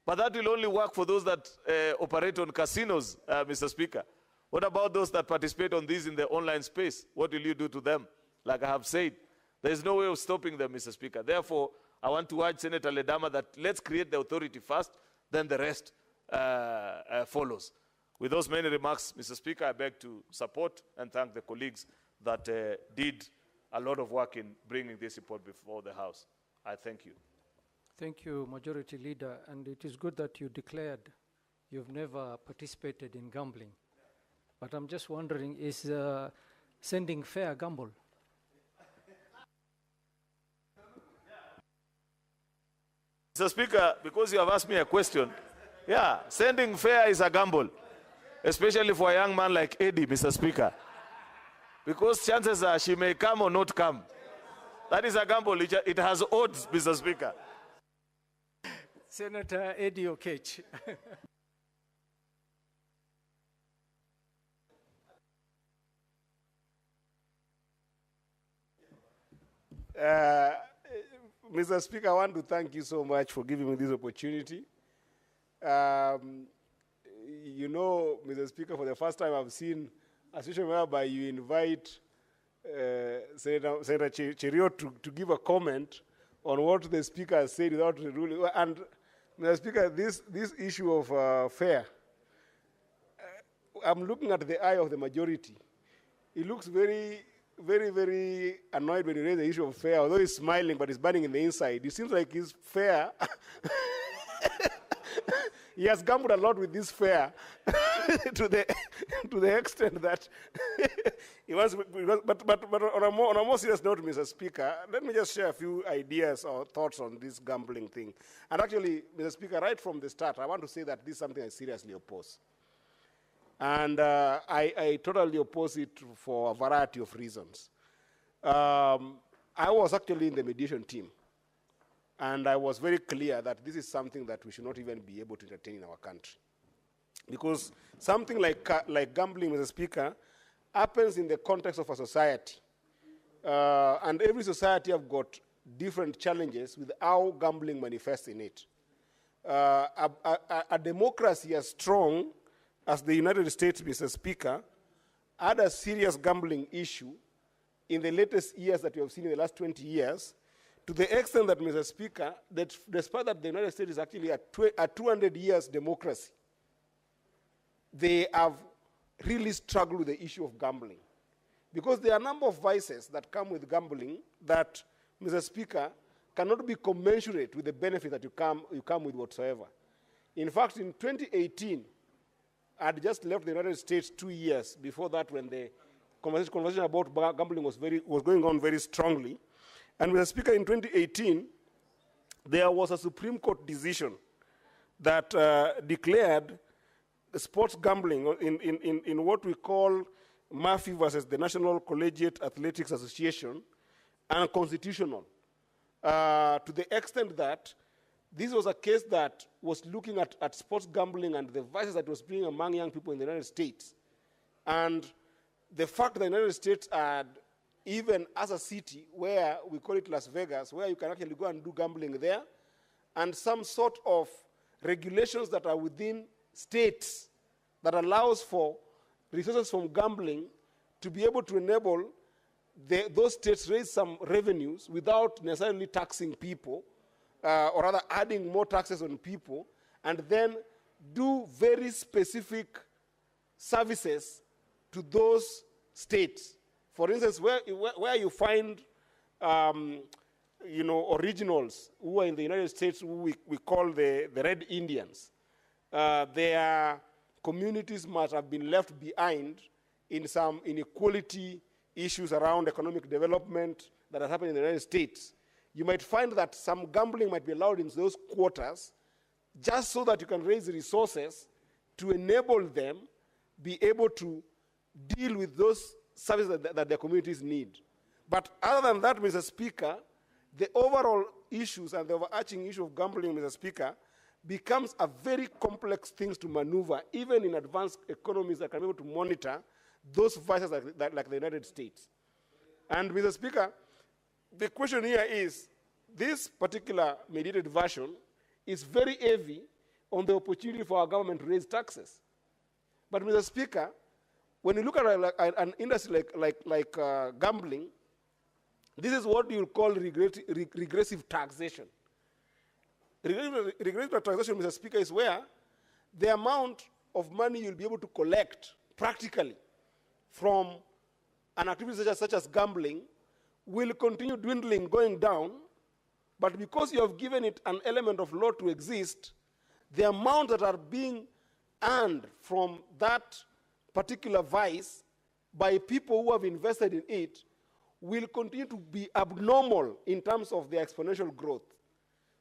But that will only work for those that operate on casinos, Mr. Speaker. What about those that participate on these in the online space? What will you do to them? Like I have said, there is no way of stopping them, Mr. Speaker. Therefore, I want to urge Senator Ledama that let's create the authority first, then the rest follows. With those many remarks, Mr. Speaker, I beg to support and thank the colleagues that did a lot of work in bringing this report before the House. I thank you. Thank you, Majority Leader. And it is good that you declared you've never participated in gambling. But I'm just wondering, is sending fair gamble? Mr. Speaker, because you have asked me a question, yeah, sending fare is a gamble, especially for a young man like Eddie, Mr. Speaker. Because chances are she may come or not come. That is a gamble. It has odds, Mr. Speaker. Senator Eddie Okech. Mr. Speaker, I want to thank you so much for giving me this opportunity. You know, Mr. Speaker, for the first time I've seen a situation whereby you invite Senator Cherio to give a comment on what the Speaker has said without ruling. And, Mr. Speaker, this issue of fare, I'm looking at the eye of the majority. It looks very annoyed when you raise the issue of fare, although he's smiling, but he's burning in the inside. It seems like his fare, he has gambled a lot with this fare to the extent that he wants, but on a more serious note, Mr. Speaker, let me just share a few ideas or thoughts on this gambling thing. And actually, Mr. Speaker, right from the start, I want to say that this is something I seriously oppose. And I totally oppose it for a variety of reasons. I was actually in the mediation team, and I was very clear that this is something that we should not even be able to entertain in our country. Because something like gambling, Mr. Speaker, happens in the context of a society. And every society have got different challenges with how gambling manifests in it. A democracy as strong as the United States, Mr. Speaker, had a serious gambling issue in the latest years that we have seen in the last 20 years, to the extent that, Mr. Speaker, that despite that the United States is actually a 200 years democracy, they have really struggled with the issue of gambling. Because there are a number of vices that come with gambling that, Mr. Speaker, cannot be commensurate with the benefit that you come with whatsoever. In fact, in 2018, I had just left the United States 2 years before that, when the conversation about gambling was going on very strongly. And Mr. Speaker, in 2018, there was a Supreme Court decision that declared sports gambling in what we call Murphy versus the National Collegiate Athletics Association unconstitutional, to the extent that this was a case that was looking at sports gambling and the vices that was being among young people in the United States. And the fact that the United States had, even as a city where we call it Las Vegas, where you can actually go and do gambling there, and some sort of regulations that are within states that allows for resources from gambling to be able to enable those states raise some revenues without necessarily taxing people, or rather adding more taxes on people, and then do very specific services to those states. For instance, where you find originals who are in the United States, who we call the Red Indians, their communities must have been left behind in some inequality issues around economic development that has happened in the United States. You might find that some gambling might be allowed in those quarters just so that you can raise resources to enable them be able to deal with those services that their communities need. But other than that, Mr. Speaker, the overall issues and the overarching issue of gambling, Mr. Speaker, becomes a very complex thing to maneuver, even in advanced economies that can be able to monitor those vices like the United States. And Mr. Speaker, the question here is, this particular mediated version is very heavy on the opportunity for our government to raise taxes. But Mr. Speaker, when you look at an industry like gambling, this is what you call regressive taxation. Regressive taxation, Mr. Speaker, is where the amount of money you'll be able to collect practically from an activity such as gambling will continue dwindling, going down, but because you have given it an element of law to exist, the amount that are being earned from that particular vice by people who have invested in it will continue to be abnormal in terms of their exponential growth.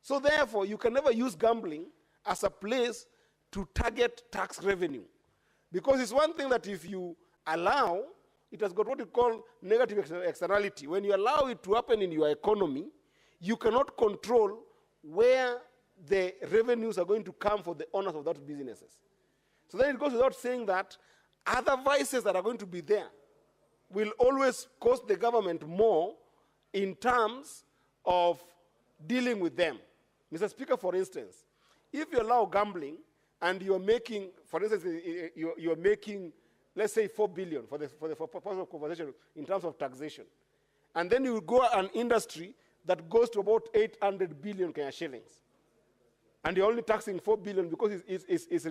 So therefore, you can never use gambling as a place to target tax revenue. Because it's one thing that if you allow, it has got what you call negative externality. When you allow it to happen in your economy, you cannot control where the revenues are going to come for the owners of those businesses. So then it goes without saying that other vices that are going to be there will always cost the government more in terms of dealing with them. Mr. Speaker, for instance, if you allow gambling and you're making, for instance, you're making, let's say, 4 billion for purpose of conversation in terms of taxation, and then you go an industry that goes to about 800 billion Kenya shillings, and you're only taxing 4 billion because it's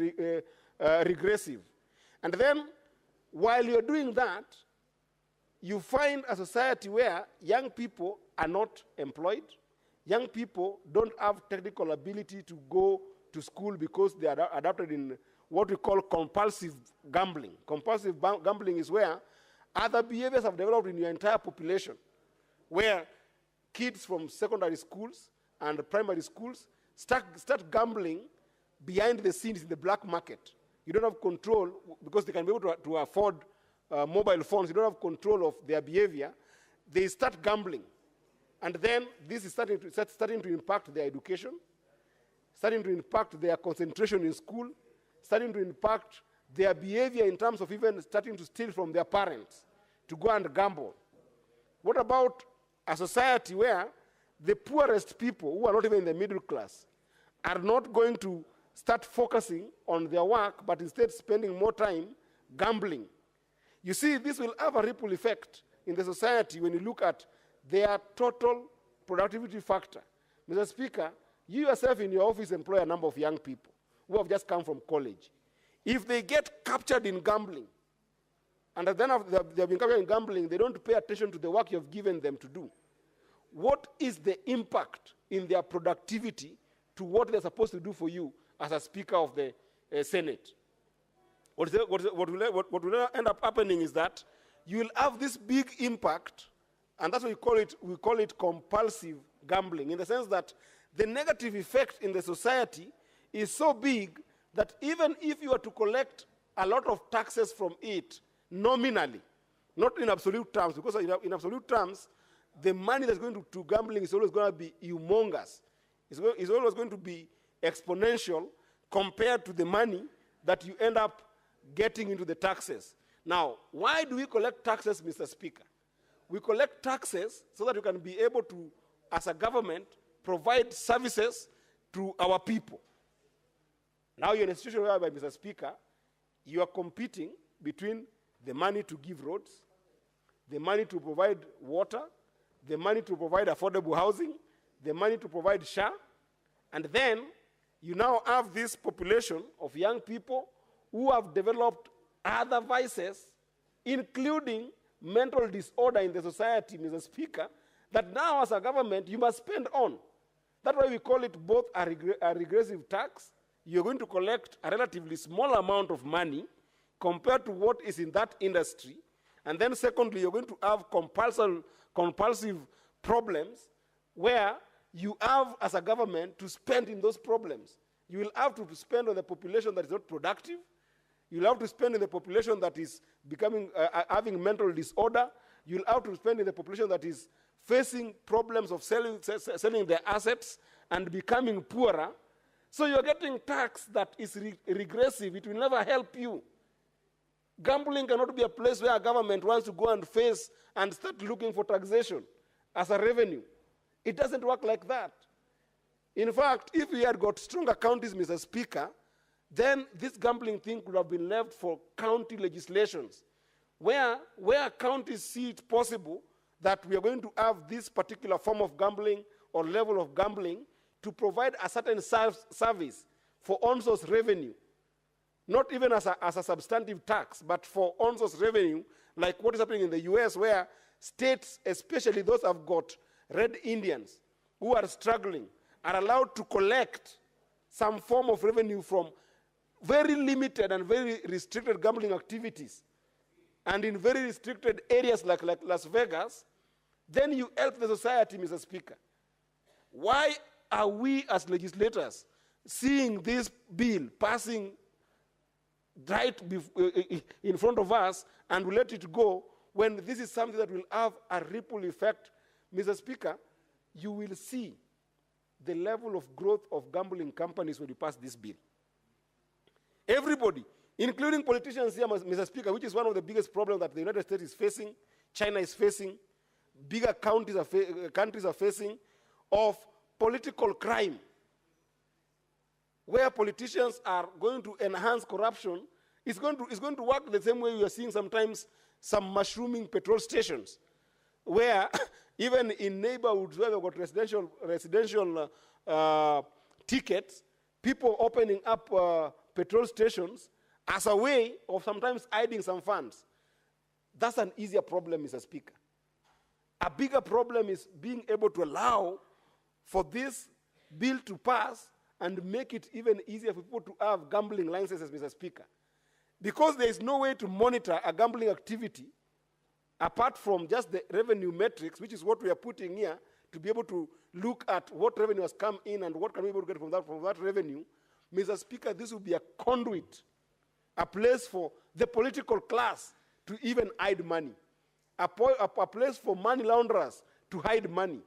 regressive. And then, while you're doing that, you find a society where young people are not employed, young people don't have technical ability to go to school because they are adapted in what we call compulsive gambling. Compulsive gambling is where other behaviors have developed in your entire population, where kids from secondary schools and primary schools start gambling behind the scenes in the black market. You don't have control because they can be able to afford mobile phones. You don't have control of their behavior. They start gambling. And then this is starting to impact their education, starting to impact their concentration in school, starting to impact their behavior in terms of even starting to steal from their parents to go and gamble. What about a society where the poorest people, who are not even in the middle class, are not going to start focusing on their work, but instead spending more time gambling? You see, this will have a ripple effect in the society when you look at their total productivity factor. Mr. Speaker, you yourself in your office employ a number of young people who have just come from college. If they get captured in gambling, and then after they have been captured in gambling, they don't pay attention to the work you have given them to do. What is the impact in their productivity to what they're supposed to do for you as a Speaker of the Senate? What will end up happening is that you will have this big impact, and that's what we call it compulsive gambling, in the sense that the negative effect in the society is so big that even if you are to collect a lot of taxes from it nominally, not in absolute terms, because in absolute terms, the money that's going to gambling is always going to be humongous. It's always going to be exponential compared to the money that you end up getting into the taxes. Now, why do we collect taxes, Mr. Speaker? We collect taxes so that you can be able to, as a government, provide services to our people. Now you're in a situation whereby, Mr. Speaker, you are competing between the money to give roads, the money to provide water, the money to provide affordable housing, the money to provide SHA, and then you now have this population of young people who have developed other vices, including mental disorder in the society, Mr. Speaker, that now as a government you must spend on. That's why we call it both a regressive tax. You're going to collect a relatively small amount of money compared to what is in that industry. And then secondly, you're going to have compulsive problems where you have, as a government, to spend in those problems. You will have to spend on the population that is not productive. You'll have to spend in the population that is having mental disorder. You'll have to spend in the population that is facing problems of selling their assets and becoming poorer. So you're getting tax that is regressive. It will never help you. Gambling cannot be a place where a government wants to go and face and start looking for taxation as a revenue. It doesn't work like that. In fact, if we had got stronger counties, Mr. Speaker, then this gambling thing could have been left for county legislations, where counties see it possible that we are going to have this particular form of gambling or level of gambling to provide a certain service for on-source revenue, not even as a substantive tax, but for on-source revenue, like what is happening in the US, where states, especially those who have got red Indians who are struggling, are allowed to collect some form of revenue from very limited and very restricted gambling activities, and in very restricted areas like Las Vegas, then you help the society, Mr. Speaker. Why are we as legislators seeing this bill passing right in front of us and we let it go when this is something that will have a ripple effect? Mr. Speaker, you will see the level of growth of gambling companies when you pass this bill. Everybody, including politicians here, Mr. Speaker, which is one of the biggest problems that the United States is facing, China is facing, bigger countries are facing, of political crime, where politicians are going to enhance corruption. It's going to work the same way we are seeing sometimes some mushrooming petrol stations, where even in neighborhoods where they've got residential tickets, people opening up petrol stations as a way of sometimes hiding some funds. That's an easier problem, Mr. Speaker. A bigger problem is being able to allow for this bill to pass and make it even easier for people to have gambling licenses, Mr. Speaker. Because there is no way to monitor a gambling activity apart from just the revenue metrics, which is what we are putting here, to be able to look at what revenue has come in and what can we be able to get from that revenue. Mr. Speaker, this will be a conduit, a place for the political class to even hide money, a place for money launderers to hide money,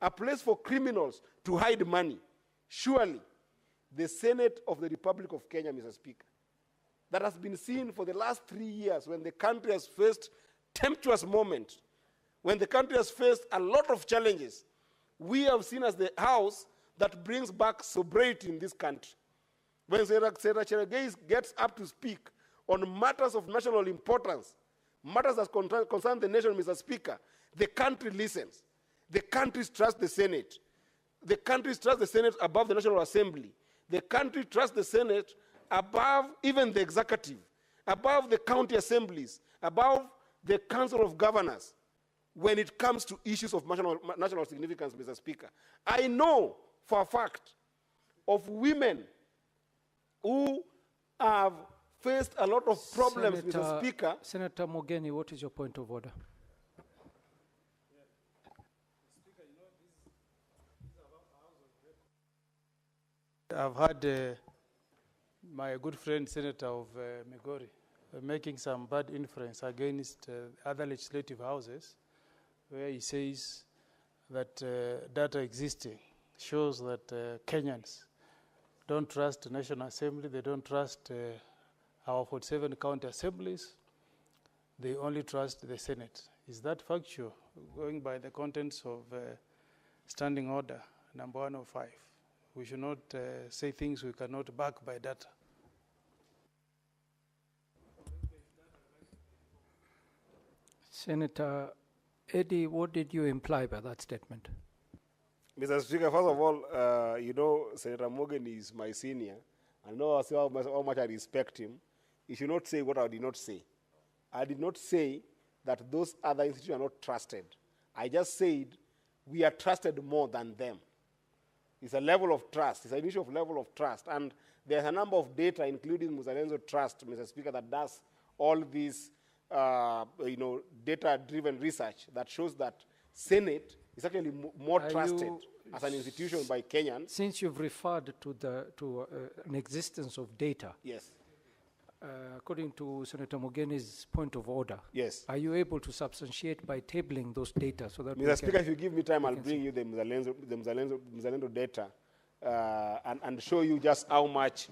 a place for criminals to hide money. Surely, the Senate of the Republic of Kenya, Mr. Speaker, that has been seen for the last 3 years when the country has faced tempestuous moments, when the country has faced a lot of challenges, we have seen as the house that brings back sobriety in this country. When Senator Cherargei gets up to speak on matters of national importance, matters that concern the nation, Mr. Speaker, the country listens. The country trusts the Senate. The country trusts the Senate above the National Assembly. The country trusts the Senate above even the executive, above the county assemblies, above the Council of Governors when it comes to issues of national significance, Mr. Speaker. I know for a fact of women who have faced a lot of problems, Mr. Speaker. Senator Mogeni, what is your point of order? I've had my good friend, Senator of Migori, making some bad inference against other legislative houses, where he says that data existing shows that Kenyans don't trust the National Assembly, they don't trust our 47 county assemblies, they only trust the Senate. Is that factual, going by the contents of Standing Order number 105? We should not say things we cannot back by data. Senator Eddie, what did you imply by that statement? Mr. Speaker, first of all, you know, Senator Morgan is my senior. I know how much I respect him. He should not say what I did not say. I did not say that those other institutions are not trusted. I just said we are trusted more than them. It's a level of trust. It's an issue of level of trust. And there's a number of data, including Muzalenzo Trust, Mr. Speaker, that does all these data-driven research that shows that Senate is actually more trusted as an institution by Kenyans. Since you've referred to an existence of data, yes. According to Senator Mogeni's point of order, yes. Are you able to substantiate by tabling those data so that Mr. Speaker, if you give me time, I'll bring you the Muzalenzo data and show you just how much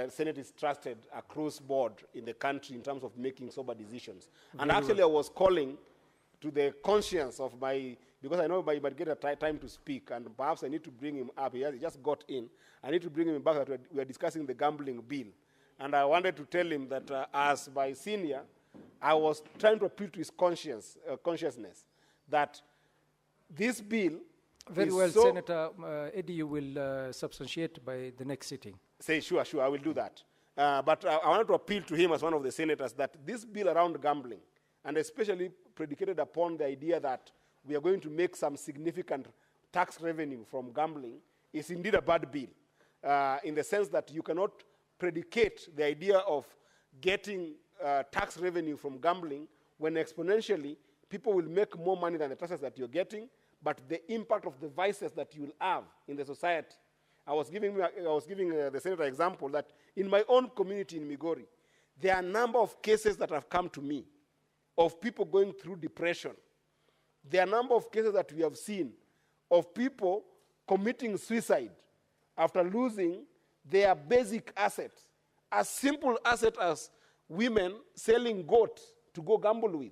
Senate is trusted across board in the country in terms of making sober decisions. And actually, I was calling to the conscience of my, because I know I might get a time to speak, and perhaps I need to bring him up. He just got in. I need to bring him back that we are discussing the gambling bill. And I wanted to tell him that as my senior, I was trying to appeal to his consciousness that this bill very well, Senator Eddie, you will substantiate by the next sitting. Say, sure, I will do that. But I wanted to appeal to him as one of the senators that this bill around gambling, and especially predicated upon the idea that we are going to make some significant tax revenue from gambling, is indeed a bad bill, in the sense that you cannot predicate the idea of getting tax revenue from gambling when exponentially people will make more money than the taxes that you're getting, but the impact of the vices that you will have in the society. I was giving the senator example that in my own community in Migori, there are a number of cases that have come to me of people going through depression. There are a number of cases that we have seen of people committing suicide after losing their basic assets, as simple asset as women selling goats to go gamble with,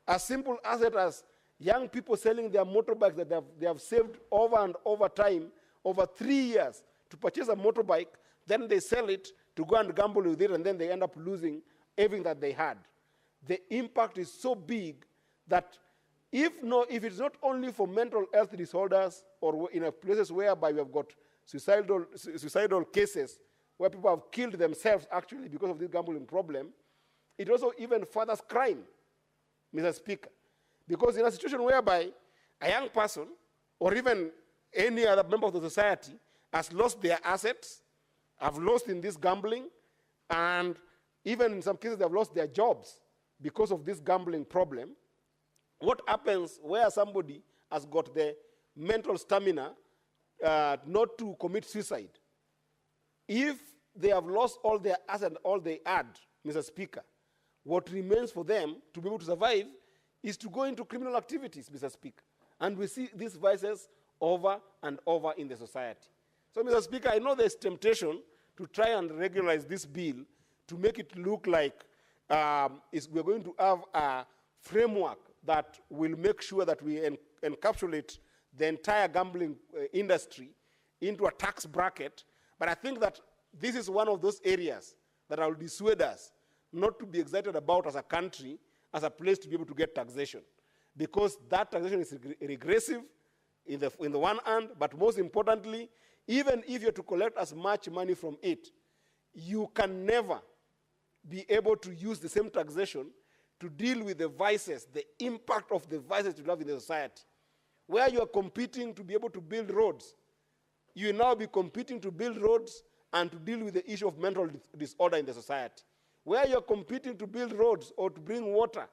as simple asset as young people selling their motorbikes that they have saved over and over time, over 3 years, to purchase a motorbike, then they sell it to go and gamble with it, and then they end up losing everything that they had. The impact is so big that if it's not only for mental health disorders or in places whereby we have got suicidal cases where people have killed themselves actually because of this gambling problem, it also even furthers crime, Mr. Speaker. Because in a situation whereby a young person or even any other member of the society has lost their assets, have lost in this gambling, and even in some cases they have lost their jobs because of this gambling problem, what happens where somebody has got the mental stamina not to commit suicide? If they have lost all their assets and all they had, Mr. Speaker, what remains for them to be able to survive is to go into criminal activities, Mr. Speaker. And we see these vices over and over in the society. So, Mr. Speaker, I know there's temptation to try and regularize this bill to make it look like we're going to have a framework that will make sure that we encapsulate the entire gambling industry into a tax bracket. But I think that this is one of those areas that will dissuade us not to be excited about as a country, as a place to be able to get taxation. Because that taxation is regressive in the one hand, but most importantly, even if you're to collect as much money from it, you can never be able to use the same taxation to deal with the vices, the impact of the vices you have in the society. Where you are competing to be able to build roads, you will now be competing to build roads and to deal with the issue of mental disorder in the society. Where you are competing to build roads or to bring water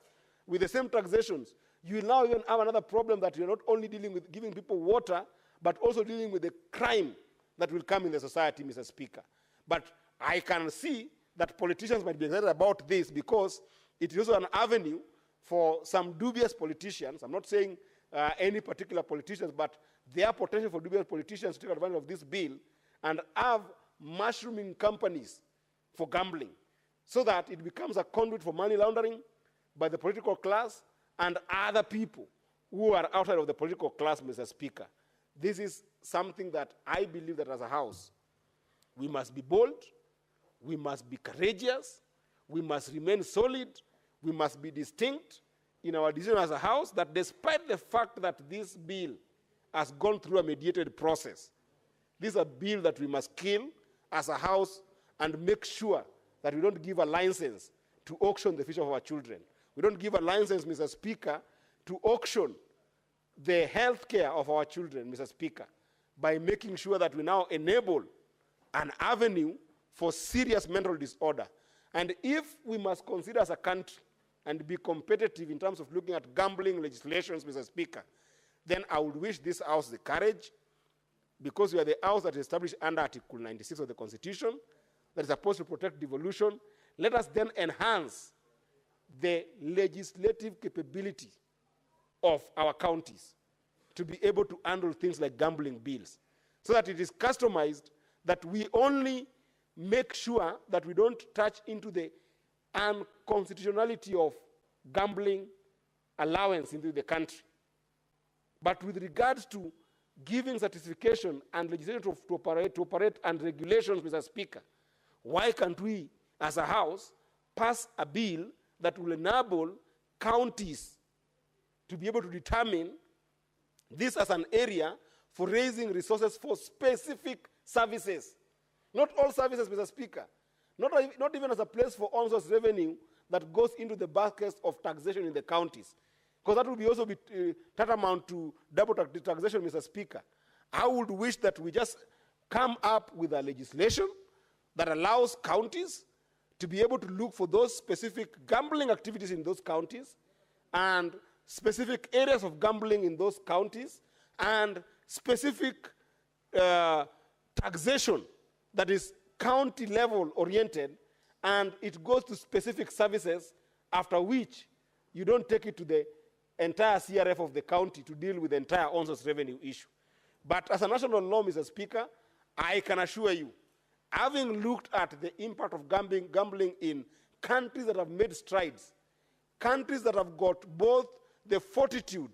with the same taxations, you will now even have another problem that you're not only dealing with giving people water, but also dealing with the crime that will come in the society, Mr. Speaker. But I can see that politicians might be excited about this because it is also an avenue for some dubious politicians. I'm not saying any particular politicians, but there are potential for dubious politicians to take advantage of this bill and have mushrooming companies for gambling so that it becomes a conduit for money laundering by the political class and other people who are outside of the political class, Mr. Speaker. This is something that I believe that as a House, we must be bold, we must be courageous, we must remain solid, we must be distinct in our decision as a House that despite the fact that this bill has gone through a mediated process, this is a bill that we must kill as a House and make sure that we don't give a license to auction the future of our children. We don't give a license, Mr. Speaker, to auction the health care of our children, Mr. Speaker, by making sure that we now enable an avenue for serious mental disorder. And if we must consider as a country and be competitive in terms of looking at gambling legislations, Mr. Speaker, then I would wish this House the courage, because we are the House that is established under Article 96 of the Constitution, that is supposed to protect devolution. Let us then enhance the legislative capability of our counties to be able to handle things like gambling bills, so that it is customized that we only make sure that we don't touch into the unconstitutionality of gambling allowance into the country. But with regards to giving certification and legislation to operate and regulations, Mr. Speaker, why can't we, as a House, pass a bill that will enable counties to be able to determine this as an area for raising resources for specific services? Not all services, Mr. Speaker. Not even as a place for on-source revenue that goes into the basket of taxation in the counties. Because that would be also be tantamount to double taxation, Mr. Speaker. I would wish that we just come up with a legislation that allows counties to be able to look for those specific gambling activities in those counties and specific areas of gambling in those counties and specific taxation that is county level oriented, and it goes to specific services, after which you don't take it to the entire CRF of the county to deal with the entire on-source revenue issue. But as a national law, Mr. Speaker, I can assure you, having looked at the impact of gambling in countries that have made strides, countries that have got both the fortitude,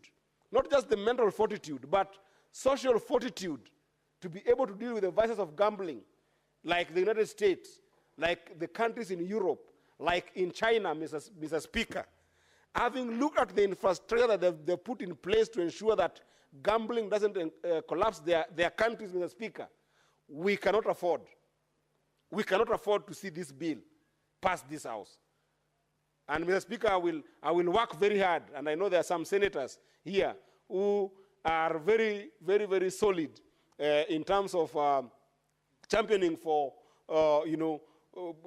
not just the mental fortitude, but social fortitude to be able to deal with the vices of gambling, like the United States, like the countries in Europe, like in China, Mr. Speaker. Having looked at the infrastructure that they've put in place to ensure that gambling doesn't collapse their countries, Mr. Speaker, we cannot afford to see this bill pass this House. And Mr. Speaker, I will work very hard, and I know there are some senators here who are very, very, very solid in terms of championing for,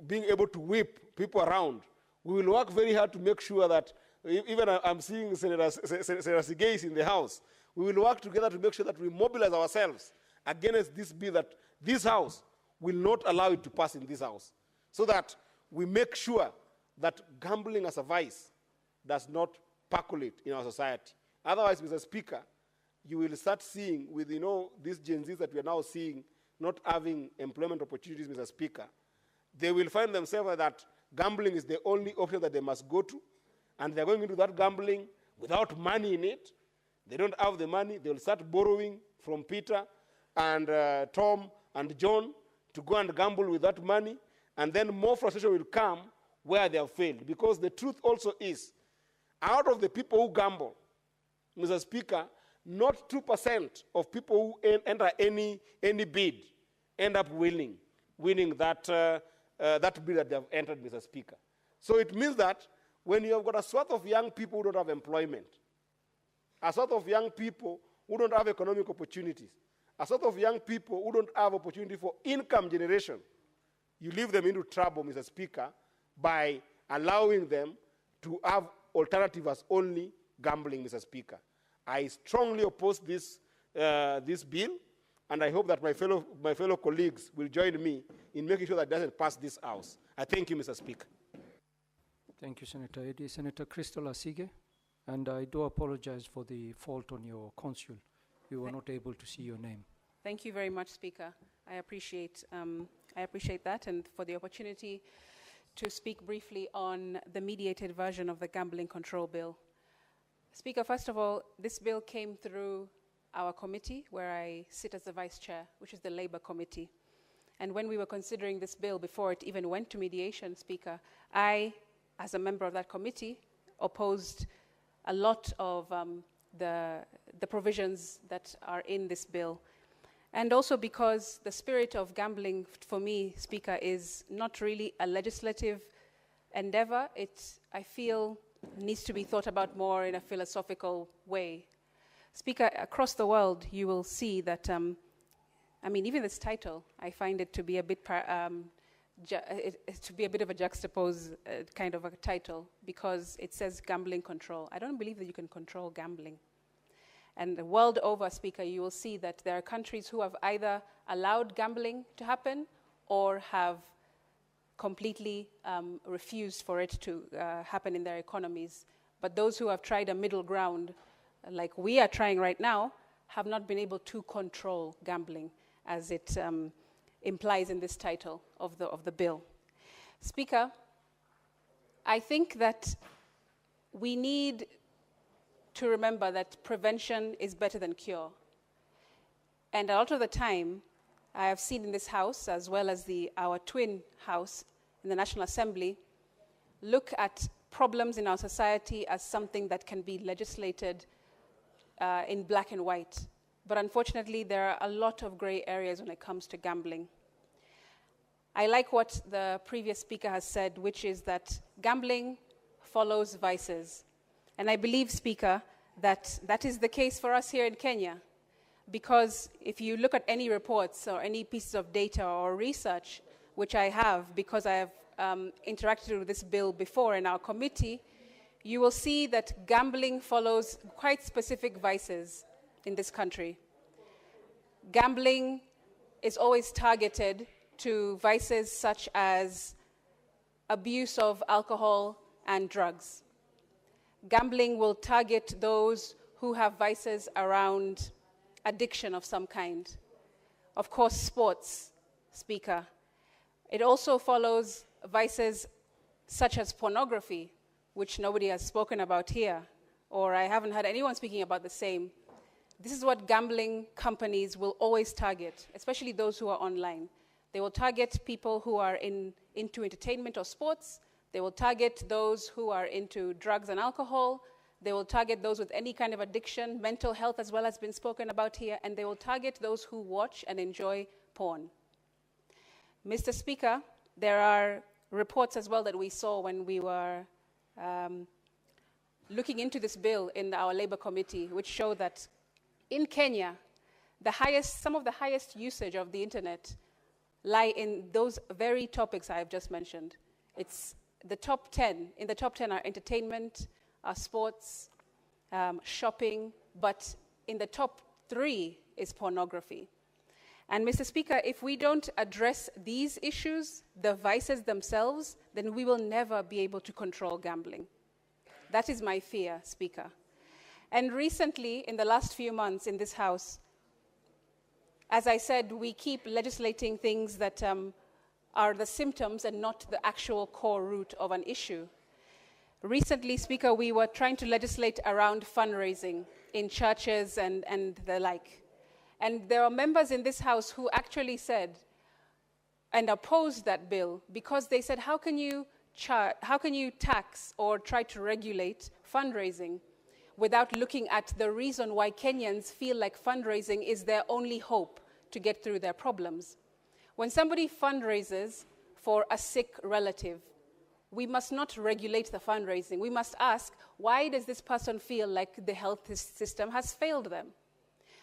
being able to whip people around. We will work very hard to make sure that, even I'm seeing Senator Sigais in the House, we will work together to make sure that we mobilize ourselves against this bill, that this House will not allow it to pass in this House, so that we make sure that gambling as a vice does not percolate in our society. Otherwise, Mr. Speaker, you will start seeing with, these Gen Zs that we are now seeing not having employment opportunities, Mr. Speaker, they will find themselves that gambling is the only option that they must go to, and they're going into that gambling without money in it. They don't have the money. They'll start borrowing from Peter and Tom and John to go and gamble with that money, and then more frustration will come where they have failed. Because the truth also is, out of the people who gamble, Mr. Speaker, not 2% of people who enter any bid end up winning that bid that they have entered, Mr. Speaker. So it means that when you have got a sort of young people who don't have employment, a sort of young people who don't have economic opportunities, a sort of young people who don't have opportunity for income generation, you leave them into trouble, Mr. Speaker, by allowing them to have alternative as only gambling, Mr. Speaker. I strongly oppose this bill, and I hope that my fellow colleagues will join me in making sure that it doesn't pass this House. I thank you, Mr. Speaker. Thank you, Senator Eddy. Senator Crystal Asige, and I do apologize for the fault on your consul. You were not able to see your name. Thank you very much, Speaker. I appreciate that, and for the opportunity to speak briefly on the mediated version of the Gambling Control Bill. Speaker, first of all, this bill came through our committee, where I sit as the Vice Chair, which is the Labour Committee. And when we were considering this bill before it even went to mediation, Speaker, I, as a member of that committee, opposed a lot of the provisions that are in this bill. And also because the spirit of gambling, for me, Speaker, is not really a legislative endeavor. It, I feel, needs to be thought about more in a philosophical way. Speaker, across the world, you will see that, even this title, I find it to be a bit of a juxtaposed kind of a title, because it says gambling control. I don't believe that you can control gambling. And the world over, Speaker, you will see that there are countries who have either allowed gambling to happen or have completely refused for it to happen in their economies. But those who have tried a middle ground, like we are trying right now, have not been able to control gambling, as it implies in this title of the bill. Speaker, I think that we need to remember that prevention is better than cure. And a lot of the time, I have seen in this House, as well as our twin House in the National Assembly, look at problems in our society as something that can be legislated in black and white. But unfortunately, there are a lot of gray areas when it comes to gambling. I like what the previous speaker has said, which is that gambling follows vices. And I believe, Speaker, that that is the case for us here in Kenya. Because if you look at any reports or any pieces of data or research, which I have because I have interacted with this bill before in our committee, you will see that gambling follows quite specific vices in this country. Gambling is always targeted to vices such as abuse of alcohol and drugs. Gambling will target those who have vices around addiction of some kind. Of course, sports, Speaker. It also follows vices such as pornography, which nobody has spoken about here, or I haven't heard anyone speaking about the same. This is what gambling companies will always target, especially those who are online. They will target people who are into entertainment or sports. They will target those who are into drugs and alcohol. They will target those with any kind of addiction. Mental health as well has been spoken about here. And they will target those who watch and enjoy porn. Mr. Speaker, there are reports as well that we saw when we were looking into this bill in our Labour Committee, which show that in Kenya, some of the highest usage of the internet lie in those very topics I have just mentioned. It's the top 10. In the top 10 are entertainment, sports, shopping, but in the top 3 is pornography. And Mr. Speaker, if we don't address these issues, the vices themselves, then we will never be able to control gambling. That is my fear, Speaker. And recently, in the last few months in this House, as I said, we keep legislating things that are the symptoms and not the actual core root of an issue. Recently, Speaker, we were trying to legislate around fundraising in churches and the like. And there are members in this House who actually said and opposed that bill because they said, how can you tax or try to regulate fundraising without looking at the reason why Kenyans feel like fundraising is their only hope to get through their problems? When somebody fundraises for a sick relative, we must not regulate the fundraising. We must ask, why does this person feel like the health system has failed them?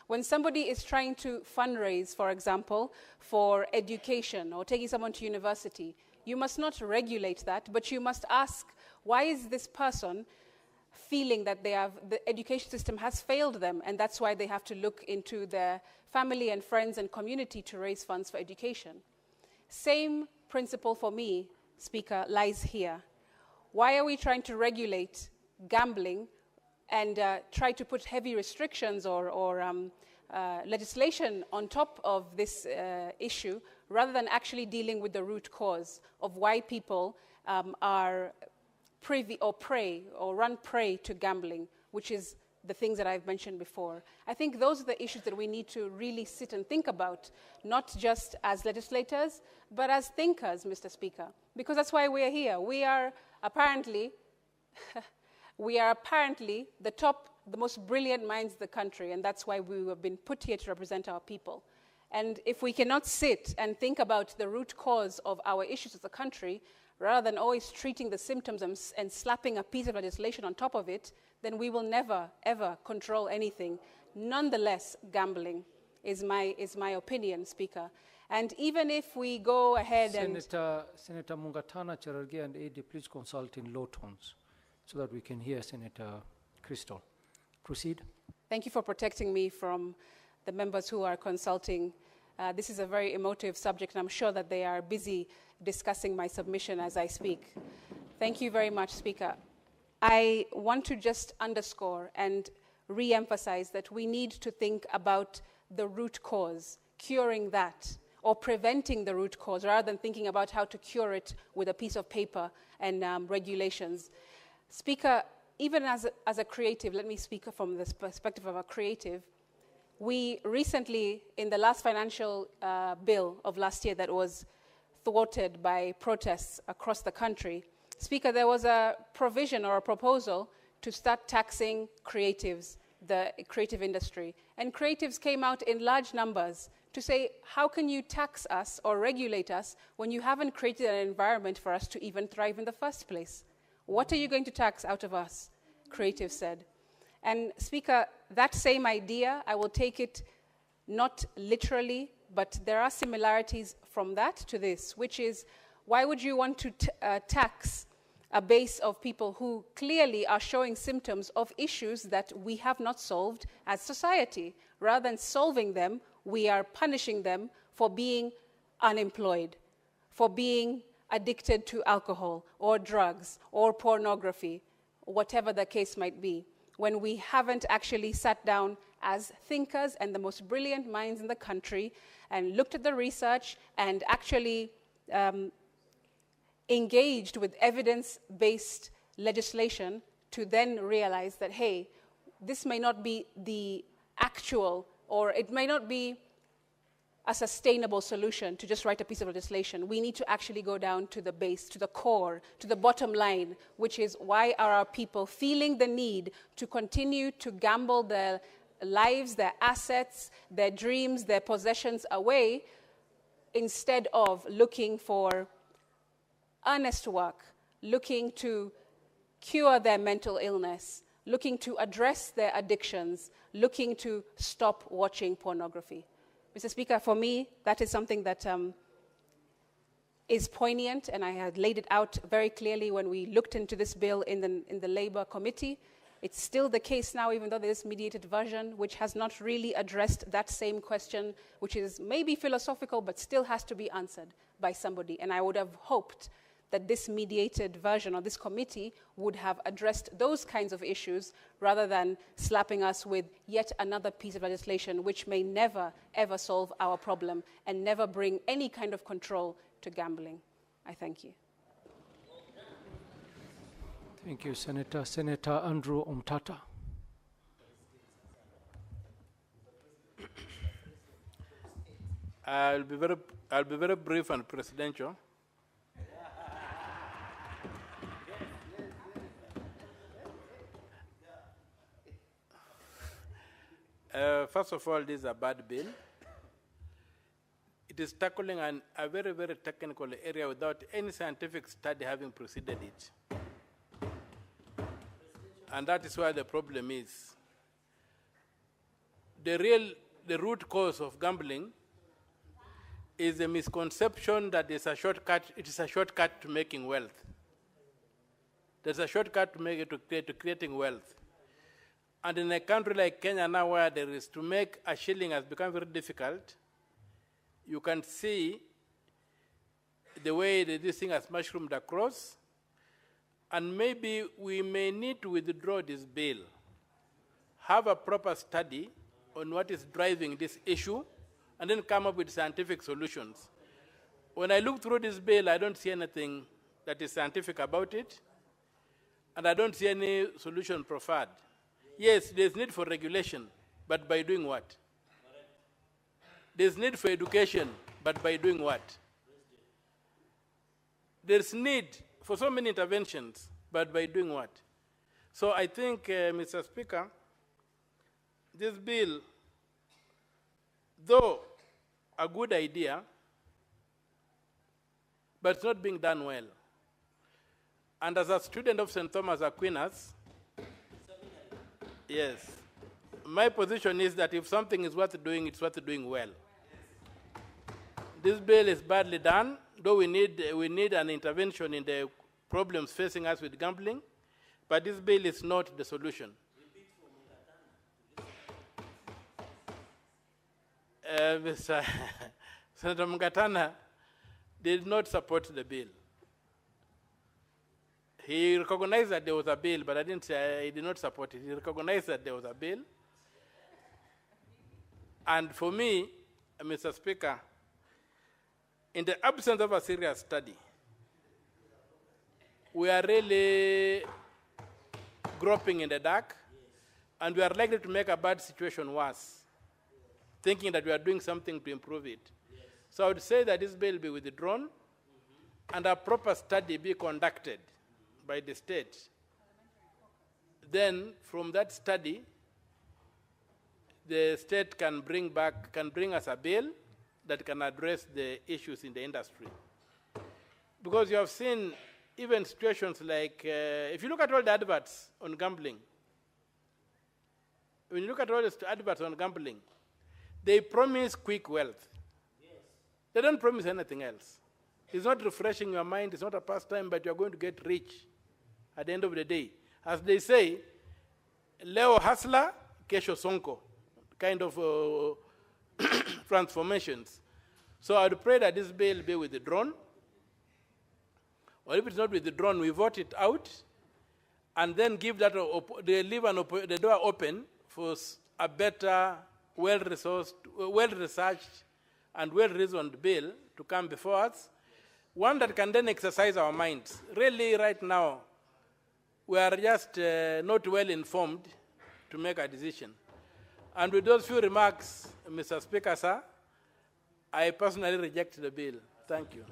When somebody is trying to fundraise, for example, for education or taking someone to university, you must not regulate that, but you must ask, why is this person feeling that the education system has failed them, and that's why they have to look into their family and friends and community to raise funds for education? Same principle for me, Speaker, lies here. Why are we trying to regulate gambling and try to put heavy restrictions or legislation on top of this issue, rather than actually dealing with the root cause of why people are privy or prey or run prey to gambling, which is the things that I've mentioned before? I think those are the issues that we need to really sit and think about, not just as legislators, but as thinkers, Mr. Speaker, because that's why we are here. We are apparently the most brilliant minds in the country, and that's why we have been put here to represent our people. And if we cannot sit and think about the root cause of our issues as a country, rather than always treating the symptoms and slapping a piece of legislation on top of it, then we will never, ever control anything. Nonetheless, gambling is my opinion, Speaker. And even if we go ahead Senator Mungatana, Cherargei, and AD, please consult in low tones so that we can hear Senator Crystal. Proceed. Thank you for protecting me from the members who are consulting. This is a very emotive subject, and I'm sure that they are busy discussing my submission as I speak. Thank you very much, Speaker. I want to just underscore and re-emphasize that we need to think about the root cause, curing that, or preventing the root cause, rather than thinking about how to cure it with a piece of paper and regulations. Speaker, even as a creative, let me speak from the perspective of a creative. We recently, in the last financial bill of last year that was thwarted by protests across the country, Speaker, there was a provision or a proposal to start taxing creatives, the creative industry. And creatives came out in large numbers to say, how can you tax us or regulate us when you haven't created an environment for us to even thrive in the first place? What are you going to tax out of us? Creatives said. And Speaker, that same idea, I will take it not literally, but there are similarities from that to this, which is, why would you want to tax a base of people who clearly are showing symptoms of issues that we have not solved as society. Rather than solving them, we are punishing them for being unemployed, for being addicted to alcohol or drugs or pornography, whatever the case might be, when we haven't actually sat down as thinkers and the most brilliant minds in the country and looked at the research and actually engaged with evidence-based legislation to then realize that, hey, this may not be the actual, or it may not be a sustainable solution to just write a piece of legislation. We need to actually go down to the base, to the core, to the bottom line, which is why are our people feeling the need to continue to gamble their lives, their assets, their dreams, their possessions away, instead of looking for honest work, looking to cure their mental illness, looking to address their addictions, looking to stop watching pornography. Mr. Speaker, for me, that is something that is poignant, and I had laid it out very clearly when we looked into this bill in the Labour Committee. It's still the case now, even though there is mediated version, which has not really addressed that same question, which is maybe philosophical, but still has to be answered by somebody. And I would have hoped that this mediated version of this committee would have addressed those kinds of issues rather than slapping us with yet another piece of legislation which may never, ever solve our problem and never bring any kind of control to gambling. I thank you. Thank you, Senator. Senator Andrew Omtata. I'll be very brief and presidential. First of all, this is a bad bill. It is tackling a very, very technical area without any scientific study having preceded it. And that is where the problem is. The root cause of gambling is a misconception that it's a shortcut, it is a shortcut to making wealth. There's a shortcut to creating wealth. And in a country like Kenya now, where there is to make a shilling has become very difficult, you can see the way that this thing has mushroomed across. And maybe we may need to withdraw this bill, have a proper study on what is driving this issue, and then come up with scientific solutions. When I look through this bill, I don't see anything that is scientific about it, and I don't see any solution proffered. Yes, there's need for regulation, but by doing what? There's need for education, but by doing what? There's need for so many interventions, but by doing what? So I think, Mr. Speaker, this bill, though a good idea, but it's not being done well. And as a student of St. Thomas Aquinas, yes, my position is that if something is worth doing, it's worth doing well. This bill is badly done, though we need an intervention in the problems facing us with gambling, but this bill is not the solution. Senator Mgatana did not support the bill. He recognized that there was a bill, but I didn't say he did not support it. He recognized that there was a bill. And for me, Mr. Speaker, in the absence of a serious study, we are really groping in the dark, and we are likely to make a bad situation worse, thinking that we are doing something to improve it. So I would say that this bill be withdrawn, and a proper study be conducted by the state. Then, from that study, the state can bring us a bill that can address the issues in the industry. Because you have seen even situations like, if you look at all the adverts on gambling, when you look at all the adverts on gambling, they promise quick wealth. Yes. They don't promise anything else. It's not refreshing your mind, it's not a pastime, but you're going to get rich at the end of the day. As they say, Leo hustler, kesho sonko, kind of transformations. So I would pray that this bill be withdrawn, or if it's not withdrawn, we vote it out, and then give that, they leave the door open for a better, well-resourced, well-researched, and well-reasoned bill to come before us, one that can then exercise our minds. Really, right now, we are just not well informed to make a decision. And with those few remarks, Mr. Speaker, sir, I personally reject the bill. Thank you.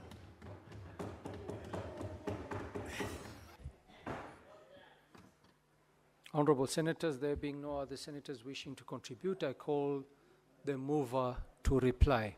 Honorable Senators, there being no other senators wishing to contribute, I call the mover to reply.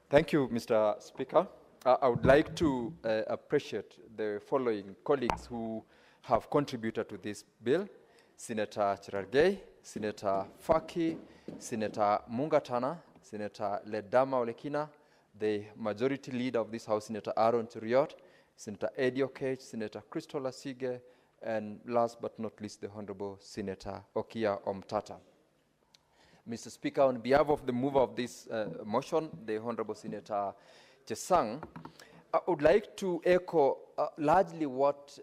Thank you, Mr. Speaker. I would like to appreciate the following colleagues who have contributed to this bill: Senator Cherargei, Senator Faki, Senator Mungatana, Senator Ledama Olekina, the majority leader of this House, Senator Aaron Cheriot, Senator Eddie Okech, Senator Crystal Asige, and last but not least, the Honorable Senator Okia Omtata. Mr. Speaker, on behalf of the mover of this motion, the Honorable Senator Chesang, I would like to echo largely what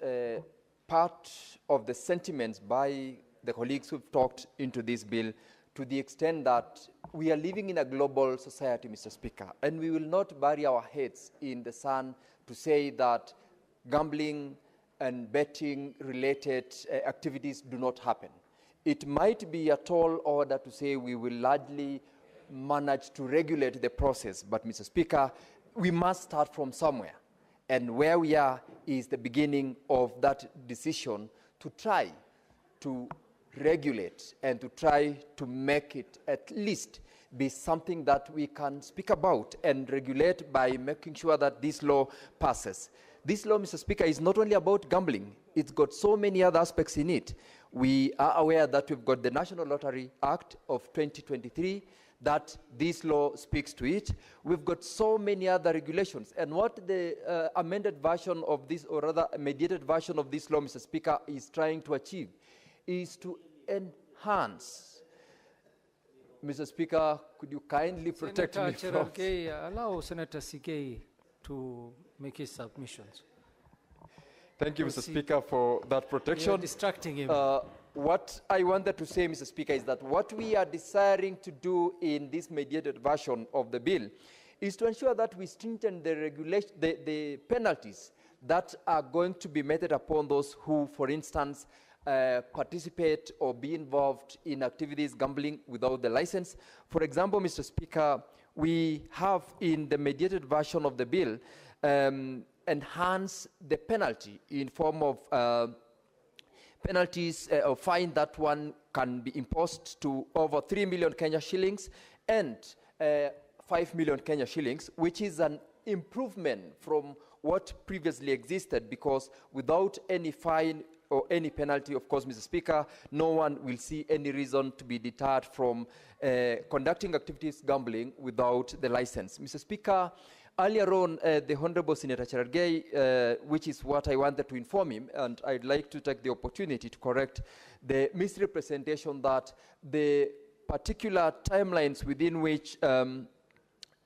part of the sentiments by the colleagues who've talked into this bill, to the extent that we are living in a global society, Mr. Speaker, and we will not bury our heads in the sand to say that gambling and betting-related activities do not happen. It might be a tall order to say we will largely manage to regulate the process, but, Mr. Speaker, we must start from somewhere. And where we are is the beginning of that decision to try to regulate and to try to make it at least be something that we can speak about and regulate by making sure that this law passes. This law, Mr. Speaker, is not only about gambling. It's got so many other aspects in it. We are aware that we've got the National Lottery Act of 2023, that this law speaks to it. We've got so many other regulations. And what the amended version of this, or rather mediated version of this law, Mr. Speaker, is trying to achieve is to enhance. Mr. Speaker, could you kindly protect me from... Senator Cherargei, allow Senator Sigei to make his submissions. Thank you, Mr. Speaker, for that protection. You're distracting him. What I wanted to say, Mr. Speaker, is that what we are desiring to do in this mediated version of the bill is to ensure that we strengthen the penalties that are going to be meted upon those who, for instance, participate or be involved in activities gambling without the license. For example, Mr. Speaker, we have in the mediated version of the bill enhance the penalty in form of penalties or fine that one can be imposed to over 3 million Kenya shillings and 5 million Kenya shillings, which is an improvement from what previously existed, because without any fine or any penalty, of course, Mr. Speaker, no one will see any reason to be deterred from conducting activities gambling without the license. Mr. Speaker, earlier on, the Honorable Senator Cherargei, which is what I wanted to inform him, and I'd like to take the opportunity to correct the misrepresentation that the particular timelines within which, not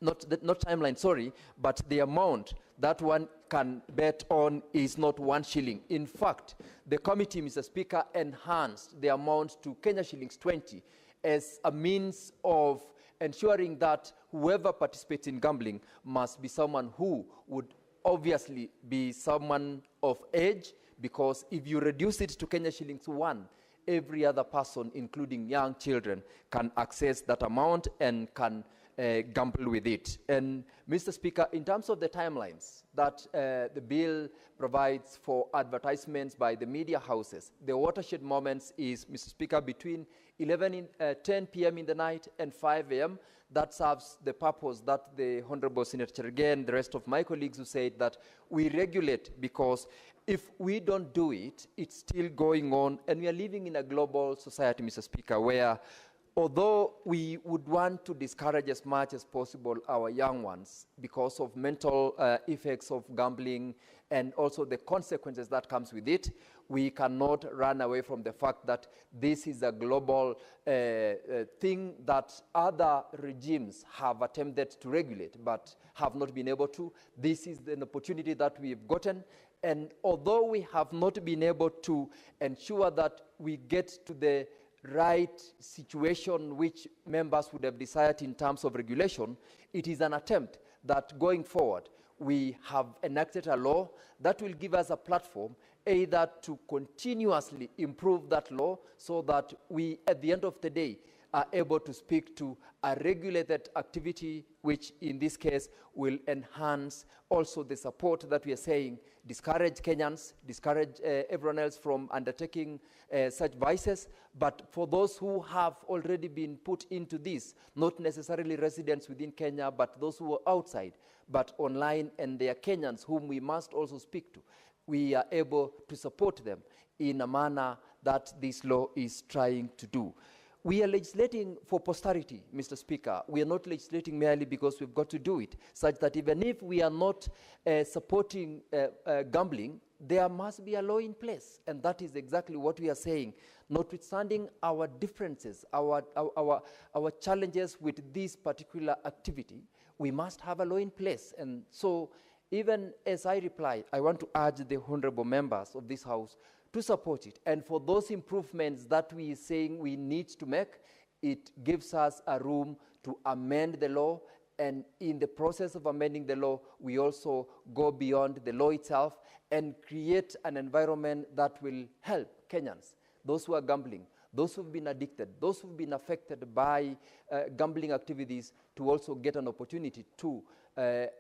timeline, sorry, but the amount that one can bet on is not 1 shilling. In fact, the committee, Mr. Speaker, enhanced the amount to Kenya shillings 20 as a means of ensuring that whoever participates in gambling must be someone who would obviously be someone of age, because if you reduce it to Kenya shillings 1, every other person, including young children, can access that amount and can gamble with it. And Mr. Speaker, in terms of the timelines that the bill provides for advertisements by the media houses, the watershed moments is, Mr. Speaker, between 10 p.m. in the night and 5 a.m. That serves the purpose that the Honorable Senator Cherargei and the rest of my colleagues who said that we regulate, because if we don't do it, it's still going on, and we are living in a global society, Mr. Speaker, where although we would want to discourage as much as possible our young ones because of mental effects of gambling and also the consequences that comes with it, we cannot run away from the fact that this is a global thing that other regimes have attempted to regulate but have not been able to. This is an opportunity that we've gotten, and although we have not been able to ensure that we get to the right situation which members would have desired in terms of regulation, it is an attempt that going forward we have enacted a law that will give us a platform either to continuously improve that law so that we, at the end of the day, are able to speak to a regulated activity, which in this case will enhance also the support that we are saying, discourage Kenyans, discourage everyone else from undertaking such vices. But for those who have already been put into this, not necessarily residents within Kenya, but those who are outside, but online, and they are Kenyans whom we must also speak to, we are able to support them in a manner that this law is trying to do. We are legislating for posterity, Mr. Speaker. We are not legislating merely because we've got to do it, such that even if we are not supporting gambling, there must be a law in place. And that is exactly what we are saying. Notwithstanding our differences, our challenges with this particular activity, we must have a law in place. And so, even as I reply, I want to urge the honorable members of this House to support it. And for those improvements that we are saying we need to make, it gives us a room to amend the law. And in the process of amending the law, we also go beyond the law itself and create an environment that will help Kenyans, those who are gambling, those who've been addicted, those who've been affected by gambling activities, to also get an opportunity to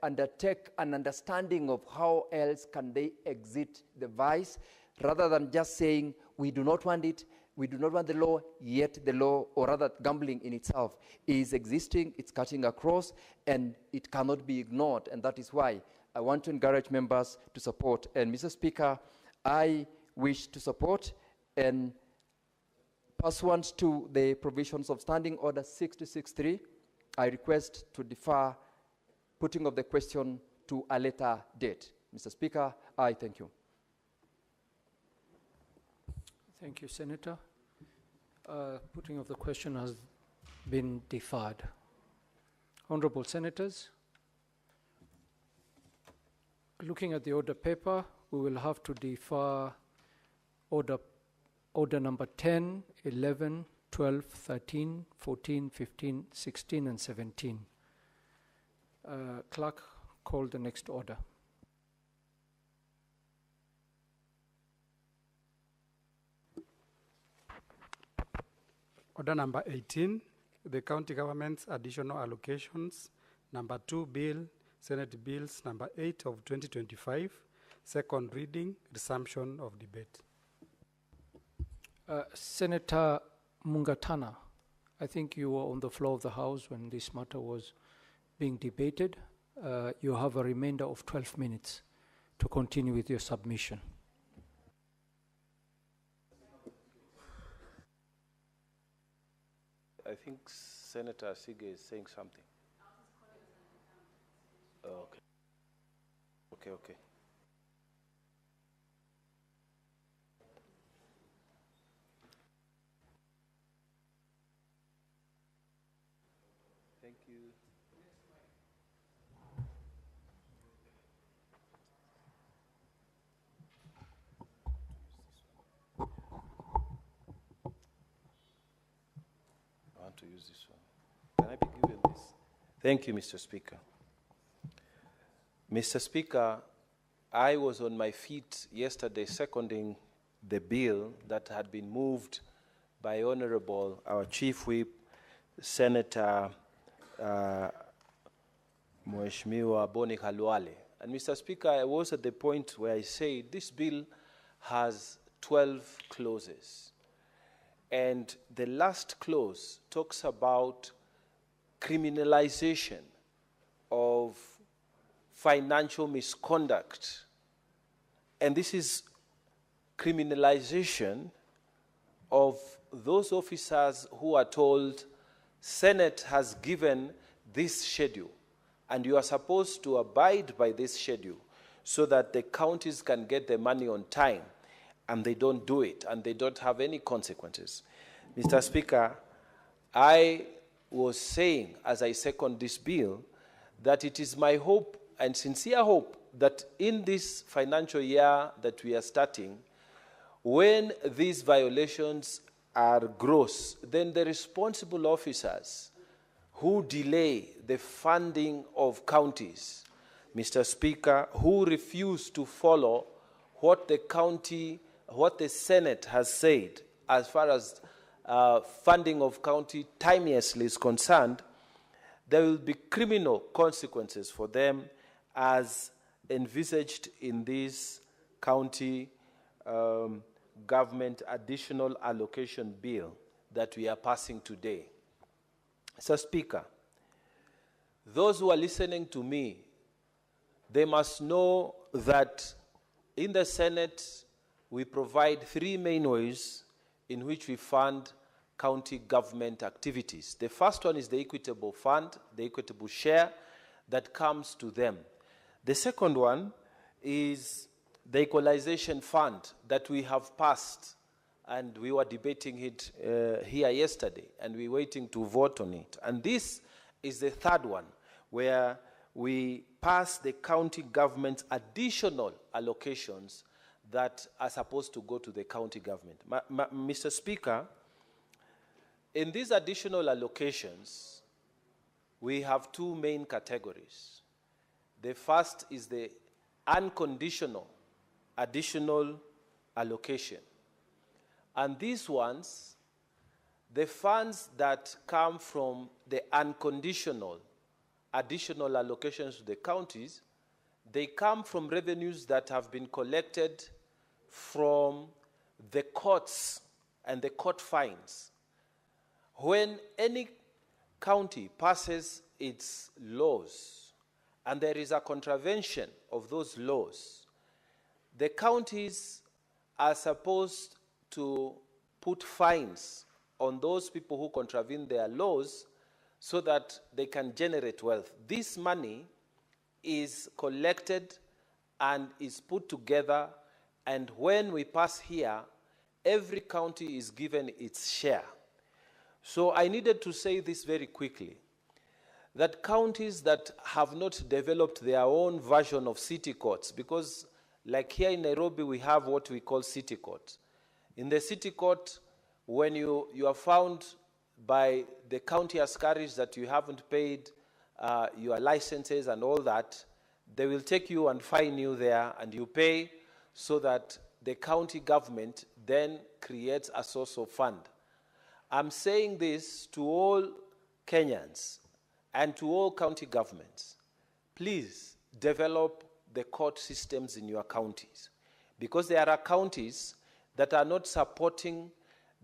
undertake an understanding of how else can they exit the vice, rather than just saying we do not want it, we do not want the law, yet the law, or rather gambling in itself, is existing, it's cutting across, and it cannot be ignored. And that is why I want to encourage members to support. And Mr. Speaker, I wish to support, and pursuant to the provisions of Standing Order 6-3, I request to defer putting of the question to a later date. Mr. Speaker, I thank you. Thank you, Senator. Putting of the question has been deferred. Honorable Senators, looking at the order paper, we will have to defer order number 10, 11, 12, 13, 14, 15, 16, and 17. Clerk, call the next order. Order number 18, the county government's additional allocations. Number 2 bill, Senate Bills number 8 of 2025. Second reading, resumption of debate. Senator Mungatana, I think you were on the floor of the House when this matter was being debated. You have a remainder of 12 minutes to continue with your submission. I think Senator Sige is saying something. Oh, okay. Okay. Thank you. I want to use this one. Can I be given this? Thank you, Mr. Speaker. Mr. Speaker, I was on my feet yesterday seconding the bill that had been moved by Honorable, our Chief Whip, Senator Mheshimiwa Boni Khalwale. And Mr. Speaker, I was at the point where I said this bill has 12 clauses. And the last clause talks about criminalization of financial misconduct. And this is criminalization of those officers who are told, Senate has given this schedule, and you are supposed to abide by this schedule so that the counties can get the money on time, and they don't do it, and they don't have any consequences. Mr. Speaker, I was saying, as I second this bill, that it is my hope and sincere hope that in this financial year that we are starting, when these violations are gross, then the responsible officers who delay the funding of counties, Mr. Speaker, who refuse to follow what the Senate has said as far as funding of county timeously is concerned, there will be criminal consequences for them as envisaged in this county government additional allocation bill that we are passing today. Mr. Speaker, those who are listening to me, they must know that in the Senate we provide three main ways in which we fund county government activities. The first one is the equitable fund, the equitable share that comes to them. The second one is the equalization fund that we have passed, and we were debating it here yesterday, and we're waiting to vote on it. And this is the third one, where we pass the county government's additional allocations that are supposed to go to the county government. Mr. Speaker, in these additional allocations, we have two main categories. The first is the unconditional additional allocation. And these ones, the funds that come from the unconditional additional allocations to the counties, they come from revenues that have been collected from the courts and the court fines. When any county passes its laws and there is a contravention of those laws, the counties are supposed to put fines on those people who contravene their laws so that they can generate wealth. This money is collected and is put together, and when we pass here, every county is given its share. So I needed to say this very quickly, that counties that have not developed their own version of city courts, because like here in Nairobi, we have what we call city court. In the city court, when you are found by the county askaris that you haven't paid your licenses and all that, they will take you and fine you there, and you pay so that the county government then creates a source of fund. I'm saying this to all Kenyans and to all county governments. Please develop the court systems in your counties, because there are counties that are not supporting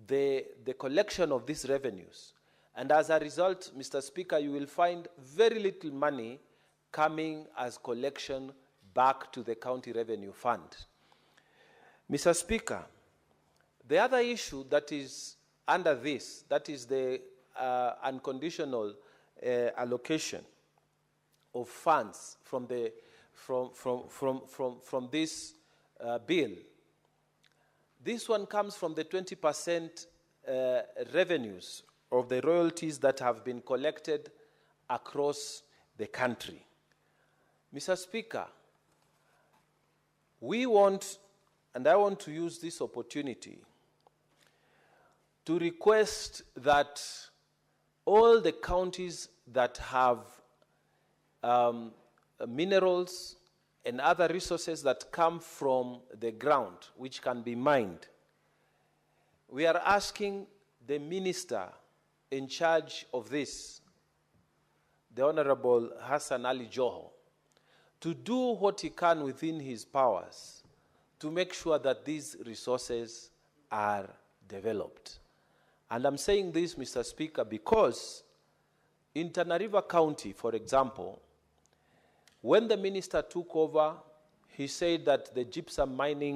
the collection of these revenues. And as a result, Mr. Speaker, you will find very little money coming as collection back to the county revenue fund. Mr. Speaker, the other issue that is under this, that is the unconditional allocation of funds from this bill. This one comes from the 20% revenues of the royalties that have been collected across the country. Mr. Speaker, we want, and I want to use this opportunity to request that all the counties that have minerals and other resources that come from the ground, which can be mined, we are asking the minister in charge of this, the Honorable Hassan Ali Joho, to do what he can within his powers to make sure that these resources are developed. And I'm saying this, Mr. Speaker, because in Tana River County, for example, when the minister took over, he said that the gypsum mining